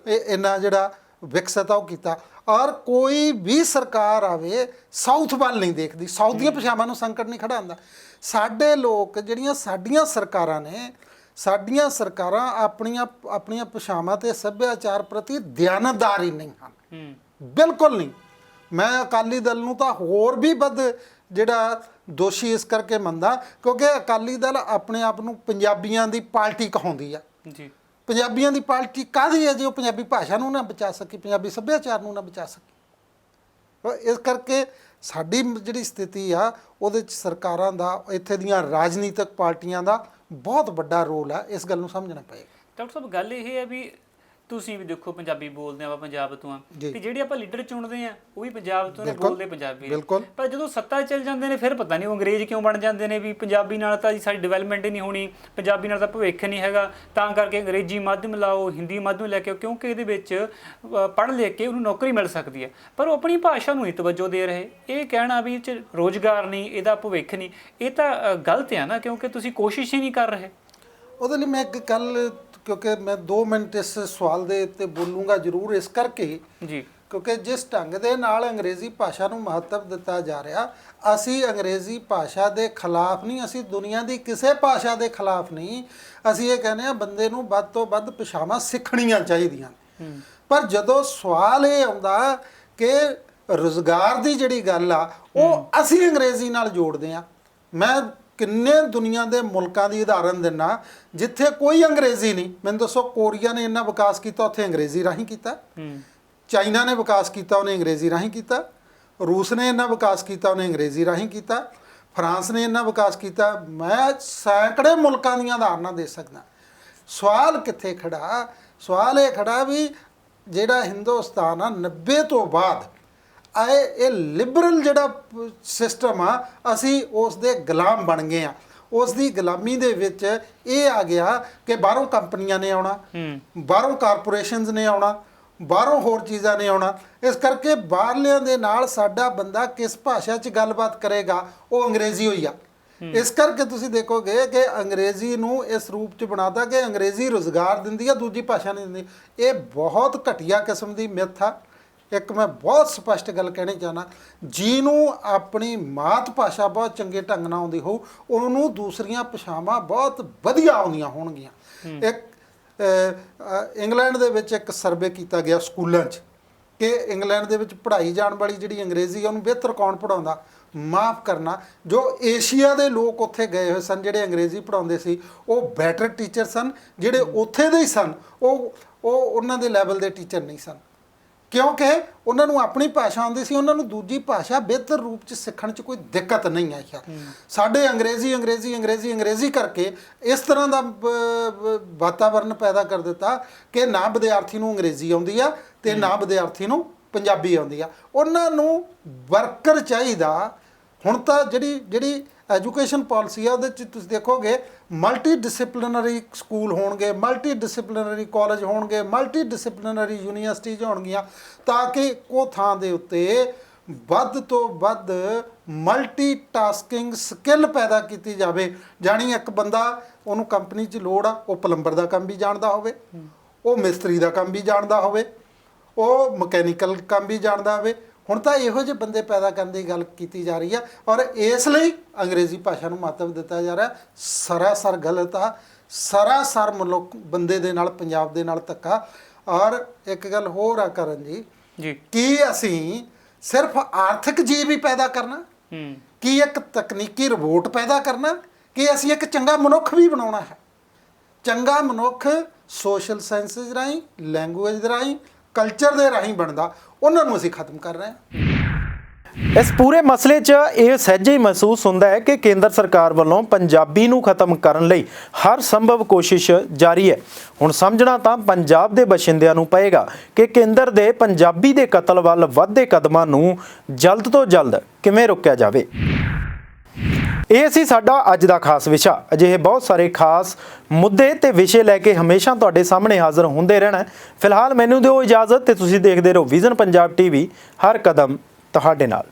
ਇੰਨਾ ਜਿਹੜਾ ਵਿਕਸਿਤ ਆ ਉਹ ਕੀਤਾ। ਔਰ ਕੋਈ ਵੀ ਸਰਕਾਰ ਆਵੇ ਸਾਊਥ ਵੱਲ ਨਹੀਂ ਦੇਖਦੀ, ਸਾਊਥ ਦੀਆਂ ਭਾਸ਼ਾਵਾਂ ਨੂੰ ਸੰਕਟ ਨਹੀਂ ਖੜਾ ਹੁੰਦਾ। ਸਾਡੇ ਲੋਕ ਜਿਹੜੀਆਂ ਸਾਡੀਆਂ ਸਰਕਾਰਾਂ ਨੇ, ਸਾਡੀਆਂ ਸਰਕਾਰਾਂ ਆਪਣੀਆਂ ਭਾਸ਼ਾਵਾਂ ਤੇ ਸੱਭਿਆਚਾਰ ਪ੍ਰਤੀ ਦਿਆਨਤਦਾਰ ਹੀ ਨਹੀਂ ਹਨ, ਬਿਲਕੁਲ ਨਹੀਂ। ਮੈਂ ਅਕਾਲੀ ਦਲ ਨੂੰ ਤਾਂ ਹੋਰ ਵੀ ਵੱਧ ਜਿਹੜਾ ਦੋਸ਼ੀ ਇਸ ਕਰਕੇ ਮੰਨਦਾ ਕਿਉਂਕਿ ਅਕਾਲੀ ਦਲ ਆਪਣੇ ਆਪ ਨੂੰ ਪੰਜਾਬੀਆਂ ਦੀ ਪਾਰਟੀ ਕਹਾਉਂਦੀ ਆ ਜੀ। ਪੰਜਾਬੀਆਂ ਦੀ ਪਾਰਟੀ ਕਾਹਦੀ ਹੈ ਜੇ ਉਹ ਪੰਜਾਬੀ ਭਾਸ਼ਾ ਨੂੰ ਨਾ ਬਚਾ ਸਕੀ, ਪੰਜਾਬੀ ਸੱਭਿਆਚਾਰ ਨੂੰ ਨਾ ਬਚਾ ਸਕੀ। ਇਸ ਕਰਕੇ ਸਾਡੀ ਜਿਹੜੀ ਸਥਿਤੀ ਆ ਉਹਦੇ 'ਚ ਸਰਕਾਰਾਂ ਦਾ, ਇੱਥੇ ਦੀਆਂ ਰਾਜਨੀਤਿਕ ਪਾਰਟੀਆਂ ਦਾ ਬਹੁਤ ਵੱਡਾ ਰੋਲ ਆ, ਇਸ ਗੱਲ ਨੂੰ ਸਮਝਣਾ ਪਏਗਾ। ਡਾਕਟਰ ਸਾਹਿਬ, ਗੱਲ ਇਹ ਹੈ ਵੀ ਤੁਸੀਂ ਵੀ ਦੇਖੋ ਪੰਜਾਬੀ ਬੋਲਦੇ ਆਪਾਂ ਪੰਜਾਬ ਤੋਂ ਆ, ਤੇ ਜਿਹੜੇ ਆਪਾਂ ਲੀਡਰ ਚੁਣਦੇ ਆ ਉਹ ਵੀ ਪੰਜਾਬ ਤੋਂ ਨੇ, ਬੋਲਦੇ ਪੰਜਾਬੀ ਨੇ। ਪਰ ਜਦੋਂ ਸੱਤਾ ਚੱਲ ਜਾਂਦੇ ਨੇ ਫਿਰ ਪਤਾ ਨਹੀਂ ਉਹ ਅੰਗਰੇਜ਼ ਕਿਉਂ ਬਣ ਜਾਂਦੇ ਨੇ ਵੀ ਪੰਜਾਬੀ ਨਾਲ ਤਾਂ ਜੀ ਸਾਡੀ ਡਿਵੈਲਪਮੈਂਟ ਹੀ ਨਹੀਂ ਹੋਣੀ, ਪੰਜਾਬੀ ਨਾਲ ਤਾਂ ਭਵਿੱਖ ਨਹੀਂ ਹੈਗਾ, ਤਾਂ ਕਰਕੇ ਅੰਗਰੇਜ਼ੀ ਮਾਧਿਅਮ ਲਾਓ, ਹਿੰਦੀ ਮਾਧਿਅਮ ਲੈ ਕੇ ਆਓ, ਕਿਉਂਕਿ ਇਹਦੇ ਵਿੱਚ ਪੜ੍ਹ ਲਿਖ ਕੇ ਉਹਨੂੰ ਨੌਕਰੀ ਮਿਲ ਸਕਦੀ ਹੈ। ਪਰ ਉਹ ਆਪਣੀ ਭਾਸ਼ਾ ਨੂੰ ਨਹੀਂ ਤਵੱਜੋ ਦੇ ਰਹੇ। ਇਹ ਕਹਿਣਾ ਵੀ ਇਹ 'ਚ ਰੋਜ਼ਗਾਰ ਨਹੀਂ, ਇਹਦਾ ਭਵਿੱਖ ਨਹੀਂ, ਇਹ ਤਾਂ ਗਲਤ ਆ ਨਾ, ਕਿਉਂਕਿ ਤੁਸੀਂ ਕੋਸ਼ਿਸ਼ ਹੀ ਨਹੀਂ ਕਰ ਰਹੇ। ਉਹਦੇ ਲਈ ਮੈਂ ਇੱਕ ਗੱਲ, ਕਿਉਂਕਿ ਮੈਂ 2 ਮਿੰਟ ਇਸ ਸਵਾਲ ਦੇ ਉੱਤੇ ਬੋਲੂੰਗਾ ਜ਼ਰੂਰ, ਇਸ ਕਰਕੇ ਜੀ, ਕਿਉਂਕਿ ਜਿਸ ਢੰਗ ਦੇ ਨਾਲ ਅੰਗਰੇਜ਼ੀ ਭਾਸ਼ਾ ਨੂੰ ਮਹੱਤਵ ਦਿੱਤਾ ਜਾ ਰਿਹਾ, ਅਸੀਂ ਅੰਗਰੇਜ਼ੀ ਭਾਸ਼ਾ ਦੇ ਖਿਲਾਫ ਨਹੀਂ, ਅਸੀਂ ਦੁਨੀਆ ਦੀ ਕਿਸੇ ਭਾਸ਼ਾ ਦੇ ਖਿਲਾਫ ਨਹੀਂ। ਅਸੀਂ ਇਹ ਕਹਿੰਦੇ ਹਾਂ ਬੰਦੇ ਨੂੰ ਵੱਧ ਤੋਂ ਵੱਧ ਭਾਸ਼ਾਵਾਂ ਸਿੱਖਣੀਆਂ ਚਾਹੀਦੀਆਂ। ਪਰ ਜਦੋਂ ਸਵਾਲ ਇਹ ਆਉਂਦਾ ਕਿ ਰੁਜ਼ਗਾਰ ਦੀ ਜਿਹੜੀ ਗੱਲ ਆ ਉਹ ਅਸੀਂ ਅੰਗਰੇਜ਼ੀ ਨਾਲ ਜੋੜਦੇ ਹਾਂ। ਮੈਂ ਕਿੰਨੇ ਦੁਨੀਆ ਦੇ ਮੁਲਕਾਂ ਦੀ ਉਦਾਹਰਨ ਦਿੰਦਾ ਜਿੱਥੇ ਕੋਈ ਅੰਗਰੇਜ਼ੀ ਨਹੀਂ। ਮੈਨੂੰ ਦੱਸੋ, ਕੋਰੀਆ ਨੇ ਇੰਨਾ ਵਿਕਾਸ ਕੀਤਾ, ਉੱਥੇ ਅੰਗਰੇਜ਼ੀ ਰਾਹੀਂ ਕੀਤਾ। ਚਾਈਨਾ ਨੇ ਵਿਕਾਸ ਕੀਤਾ, ਉਹਨੇ ਅੰਗਰੇਜ਼ੀ ਰਾਹੀਂ ਕੀਤਾ। ਰੂਸ ਨੇ ਇੰਨਾ ਵਿਕਾਸ ਕੀਤਾ, ਉਹਨੇ ਅੰਗਰੇਜ਼ੀ ਰਾਹੀਂ ਕੀਤਾ। ਫਰਾਂਸ ਨੇ ਇੰਨਾ ਵਿਕਾਸ ਕੀਤਾ। ਮੈਂ ਸੈਂਕੜੇ ਮੁਲਕਾਂ ਦੀਆਂ ਉਦਾਹਰਨਾਂ ਦੇ ਸਕਦਾ। ਸਵਾਲ ਕਿੱਥੇ ਖੜਾ? ਸਵਾਲ ਇਹ ਖੜਾ ਵੀ ਜਿਹੜਾ ਹਿੰਦੁਸਤਾਨ ਆ 90 ਤੋਂ ਬਾਅਦ ਇਹ ਲਿਬਰਲ ਜਿਹੜਾ ਸਿਸਟਮ ਆ, ਅਸੀਂ ਉਸ ਦੇ ਗੁਲਾਮ ਬਣ ਗਏ ਆ। ਉਸ ਦੀ ਗੁਲਾਮੀ ਦੇ ਵਿੱਚ ਇਹ ਆ ਗਿਆ ਕਿ ਬਾਹਰੋਂ ਕੰਪਨੀਆਂ ਨੇ ਆਉਣਾ, ਬਾਹਰੋਂ ਕਾਰਪੋਰੇਸ਼ਨਸ ਨੇ ਆਉਣਾ, ਬਾਹਰੋਂ ਹੋਰ ਚੀਜ਼ਾਂ ਨੇ ਆਉਣਾ। ਇਸ ਕਰਕੇ ਬਾਹਰਲਿਆਂ ਦੇ ਨਾਲ ਸਾਡਾ ਬੰਦਾ ਕਿਸ ਭਾਸ਼ਾ 'ਚ ਗੱਲਬਾਤ ਕਰੇਗਾ, ਉਹ ਅੰਗਰੇਜ਼ੀ ਹੋਈ ਆ। ਇਸ ਕਰਕੇ ਤੁਸੀਂ ਦੇਖੋਗੇ ਕਿ ਅੰਗਰੇਜ਼ੀ ਨੂੰ ਇਸ ਰੂਪ 'ਚ ਬਣਾਤਾ ਕਿ ਅੰਗਰੇਜ਼ੀ ਰੁਜ਼ਗਾਰ ਦਿੰਦੀ ਆ, ਦੂਜੀ ਭਾਸ਼ਾ ਨਹੀਂ ਦਿੰਦੀ। ਇਹ ਬਹੁਤ ਘਟੀਆ ਕਿਸਮ ਦੀ ਮਿੱਥ ਆ। ਇੱਕ ਮੈਂ ਬਹੁਤ ਸਪਸ਼ਟ ਗੱਲ ਕਹਿਣੀ ਚਾਹੁੰਦਾ, ਜਿਹਨੂੰ ਆਪਣੀ ਮਾਤ ਭਾਸ਼ਾ ਬਹੁਤ ਚੰਗੇ ਢੰਗ ਨਾਲ ਆਉਂਦੀ ਹੋਊ, ਉਹਨੂੰ ਦੂਸਰੀਆਂ ਭਾਸ਼ਾਵਾਂ ਬਹੁਤ ਵਧੀਆ ਆਉਂਦੀਆਂ ਹੋਣਗੀਆਂ। ਇੱਕ ਇੰਗਲੈਂਡ ਦੇ ਵਿੱਚ ਇੱਕ ਸਰਵੇ ਕੀਤਾ ਗਿਆ ਸਕੂਲਾਂ 'ਚ ਕਿ ਇੰਗਲੈਂਡ ਦੇ ਵਿੱਚ ਪੜ੍ਹਾਈ ਜਾਣ ਵਾਲੀ ਜਿਹੜੀ ਅੰਗਰੇਜ਼ੀ ਆ ਉਹਨੂੰ ਬਿਹਤਰ ਕੌਣ ਪੜ੍ਹਾਉਂਦਾ। ਮਾਫ ਕਰਨਾ, ਜੋ ਏਸ਼ੀਆ ਦੇ ਲੋਕ ਉੱਥੇ ਗਏ ਹੋਏ ਸਨ ਜਿਹੜੇ ਅੰਗਰੇਜ਼ੀ ਪੜ੍ਹਾਉਂਦੇ ਸੀ, ਉਹ ਬੈਟਰ ਟੀਚਰ ਸਨ। ਜਿਹੜੇ ਉੱਥੇ ਦੇ ਹੀ ਸਨ ਉਹ ਉਹਨਾਂ ਦੇ ਲੈਵਲ ਦੇ ਟੀਚਰ ਨਹੀਂ ਸਨ, ਕਿਉਂਕਿ ਉਹਨਾਂ ਨੂੰ ਆਪਣੀ ਭਾਸ਼ਾ ਆਉਂਦੀ ਸੀ। ਉਹਨਾਂ ਨੂੰ ਦੂਜੀ ਭਾਸ਼ਾ ਬਿਹਤਰ ਰੂਪ 'ਚ ਸਿੱਖਣ 'ਚ ਕੋਈ ਦਿੱਕਤ ਨਹੀਂ ਆਈ ਹੈ। ਸਾਡੇ ਅੰਗਰੇਜ਼ੀ ਕਰਕੇ ਇਸ ਤਰ੍ਹਾਂ ਦਾ ਵਾਤਾਵਰਨ ਪੈਦਾ ਕਰ ਦਿੱਤਾ ਕਿ ਨਾ ਵਿਦਿਆਰਥੀ ਨੂੰ ਅੰਗਰੇਜ਼ੀ ਆਉਂਦੀ ਆ ਤੇ ਨਾ ਵਿਦਿਆਰਥੀ ਨੂੰ ਪੰਜਾਬੀ ਆਉਂਦੀ ਆ। ਉਹਨਾਂ ਨੂੰ ਵਰਕਰ ਚਾਹੀਦਾ। ਹੁਣ ਤਾਂ ਜਿਹੜੀ ਐਜੂਕੇਸ਼ਨ ਪਾਲਿਸੀ ਆ ਉਹਦੇ 'ਚ ਤੁਸੀਂ ਦੇਖੋਗੇ ਮਲਟੀ ਡਿਸਪਲਿਨਰੀ ਸਕੂਲ ਹੋਣਗੇ, ਮਲਟੀ ਡਿਸਪਲਿਨਰੀ ਕਾਲਜ ਹੋਣਗੇ, ਮਲਟੀ ਡਿਸਪਲਿਨਰੀ ਯੂਨੀਵਰਸਿਟੀਜ਼ ਹੋਣਗੀਆਂ, ਤਾਂ ਕਿ ਉਹ ਥਾਂ ਦੇ ਉੱਤੇ ਵੱਧ ਤੋਂ ਵੱਧ ਮਲਟੀ ਟਾਸਕਿੰਗ ਸਕਿੱਲ ਪੈਦਾ ਕੀਤੀ ਜਾਵੇ। ਜਾਣੀ ਇੱਕ ਬੰਦਾ, ਉਹਨੂੰ ਕੰਪਨੀ 'ਚ ਲੋੜ ਆ, ਉਹ ਪਲੰਬਰ ਦਾ ਕੰਮ ਵੀ ਜਾਣਦਾ ਹੋਵੇ, ਉਹ ਮਿਸਤਰੀ ਦਾ ਕੰਮ ਵੀ ਜਾਣਦਾ ਹੋਵੇ, ਉਹ ਮਕੈਨੀਕਲ ਕੰਮ ਵੀ ਜਾਣਦਾ ਹੋਵੇ। ਹੁਣ ਤਾਂ ਇਹੋ ਜਿਹੇ ਬੰਦੇ ਪੈਦਾ ਕਰਨ ਦੀ ਗੱਲ ਕੀਤੀ ਜਾ ਰਹੀ ਆ, ਔਰ ਇਸ ਲਈ ਅੰਗਰੇਜ਼ੀ ਭਾਸ਼ਾ ਨੂੰ ਮਹੱਤਵ ਦਿੱਤਾ ਜਾ ਰਿਹਾ। ਸਰਾਸਰ ਗਲਤ ਆ, ਸਰਾਸਰ ਮਨੁੱਖ ਬੰਦੇ ਦੇ ਨਾਲ, ਪੰਜਾਬ ਦੇ ਨਾਲ ਧੱਕਾ। ਔਰ ਇੱਕ ਗੱਲ ਹੋਰ ਆ ਕਰਨ ਜੀ, ਕੀ ਅਸੀਂ ਸਿਰਫ ਆਰਥਿਕ ਜੀਵ ਹੀ ਪੈਦਾ ਕਰਨਾ, ਕੀ ਇੱਕ ਤਕਨੀਕੀ ਰੋਬੋਟ ਪੈਦਾ ਕਰਨਾ, ਕਿ ਅਸੀਂ ਇੱਕ ਚੰਗਾ ਮਨੁੱਖ ਵੀ ਬਣਾਉਣਾ ਹੈ? ਚੰਗਾ ਮਨੁੱਖ ਸੋਸ਼ਲ ਸਾਇੰਸਿਸ ਰਾਹੀਂ, ਲੈਂਗੁਏਜ ਦੇ ਰਾਹੀਂ, ਕਲਚਰ ਦੇ ਰਾਹੀਂ ਬਣਦਾ, ਉਹਨਾਂ ਨੂੰ ਅਸੀਂ ਖਤਮ ਕਰ ਰਹੇ ਹਾਂ। ਇਸ ਪੂਰੇ ਮਸਲੇ 'ਚ ਇਹ ਸਹਿਜੇ ਹੀ ਮਹਿਸੂਸ ਹੁੰਦਾ ਹੈ ਕਿ ਕੇਂਦਰ ਸਰਕਾਰ ਵੱਲੋਂ ਪੰਜਾਬੀ ਨੂੰ ਖਤਮ ਕਰਨ ਲਈ ਹਰ ਸੰਭਵ ਕੋਸ਼ਿਸ਼ ਜਾਰੀ ਹੈ। ਹੁਣ ਸਮਝਣਾ ਤਾਂ ਪੰਜਾਬ ਦੇ ਬਸ਼ਿੰਦਿਆਂ ਨੂੰ ਪਏਗਾ ਕਿ ਕੇਂਦਰ ਦੇ ਪੰਜਾਬੀ ਦੇ ਕਤਲ ਵੱਲ ਵਧਦੇ ਕਦਮਾਂ ਨੂੰ ਜਲਦ ਤੋਂ ਜਲਦ ਕਿਵੇਂ ਰੋਕਿਆ ਜਾਵੇ। ਇਹ ਸੀ ਸਾਡਾ ਅੱਜ ਦਾ ਖਾਸ ਵਿਸ਼ਾ। ਅਜਿਹੇ ਬਹੁਤ ਸਾਰੇ ਖਾਸ ਮੁੱਦੇ ਤੇ ਵਿਸ਼ੇ ਲੈ ਕੇ ਹਮੇਸ਼ਾ ਤੁਹਾਡੇ ਸਾਹਮਣੇ ਹਾਜ਼ਰ ਹੁੰਦੇ ਰਹਿਣਾ। ਫਿਲਹਾਲ ਮੈਨੂੰ ਦਿਓ ਇਜਾਜ਼ਤ ਤੇ ਤੁਸੀਂ ਦੇਖਦੇ ਰਹੋ ਵਿਜ਼ਨ ਪੰਜਾਬ ਟੀਵੀ, ਹਰ ਕਦਮ ਤੁਹਾਡੇ ਨਾਲ।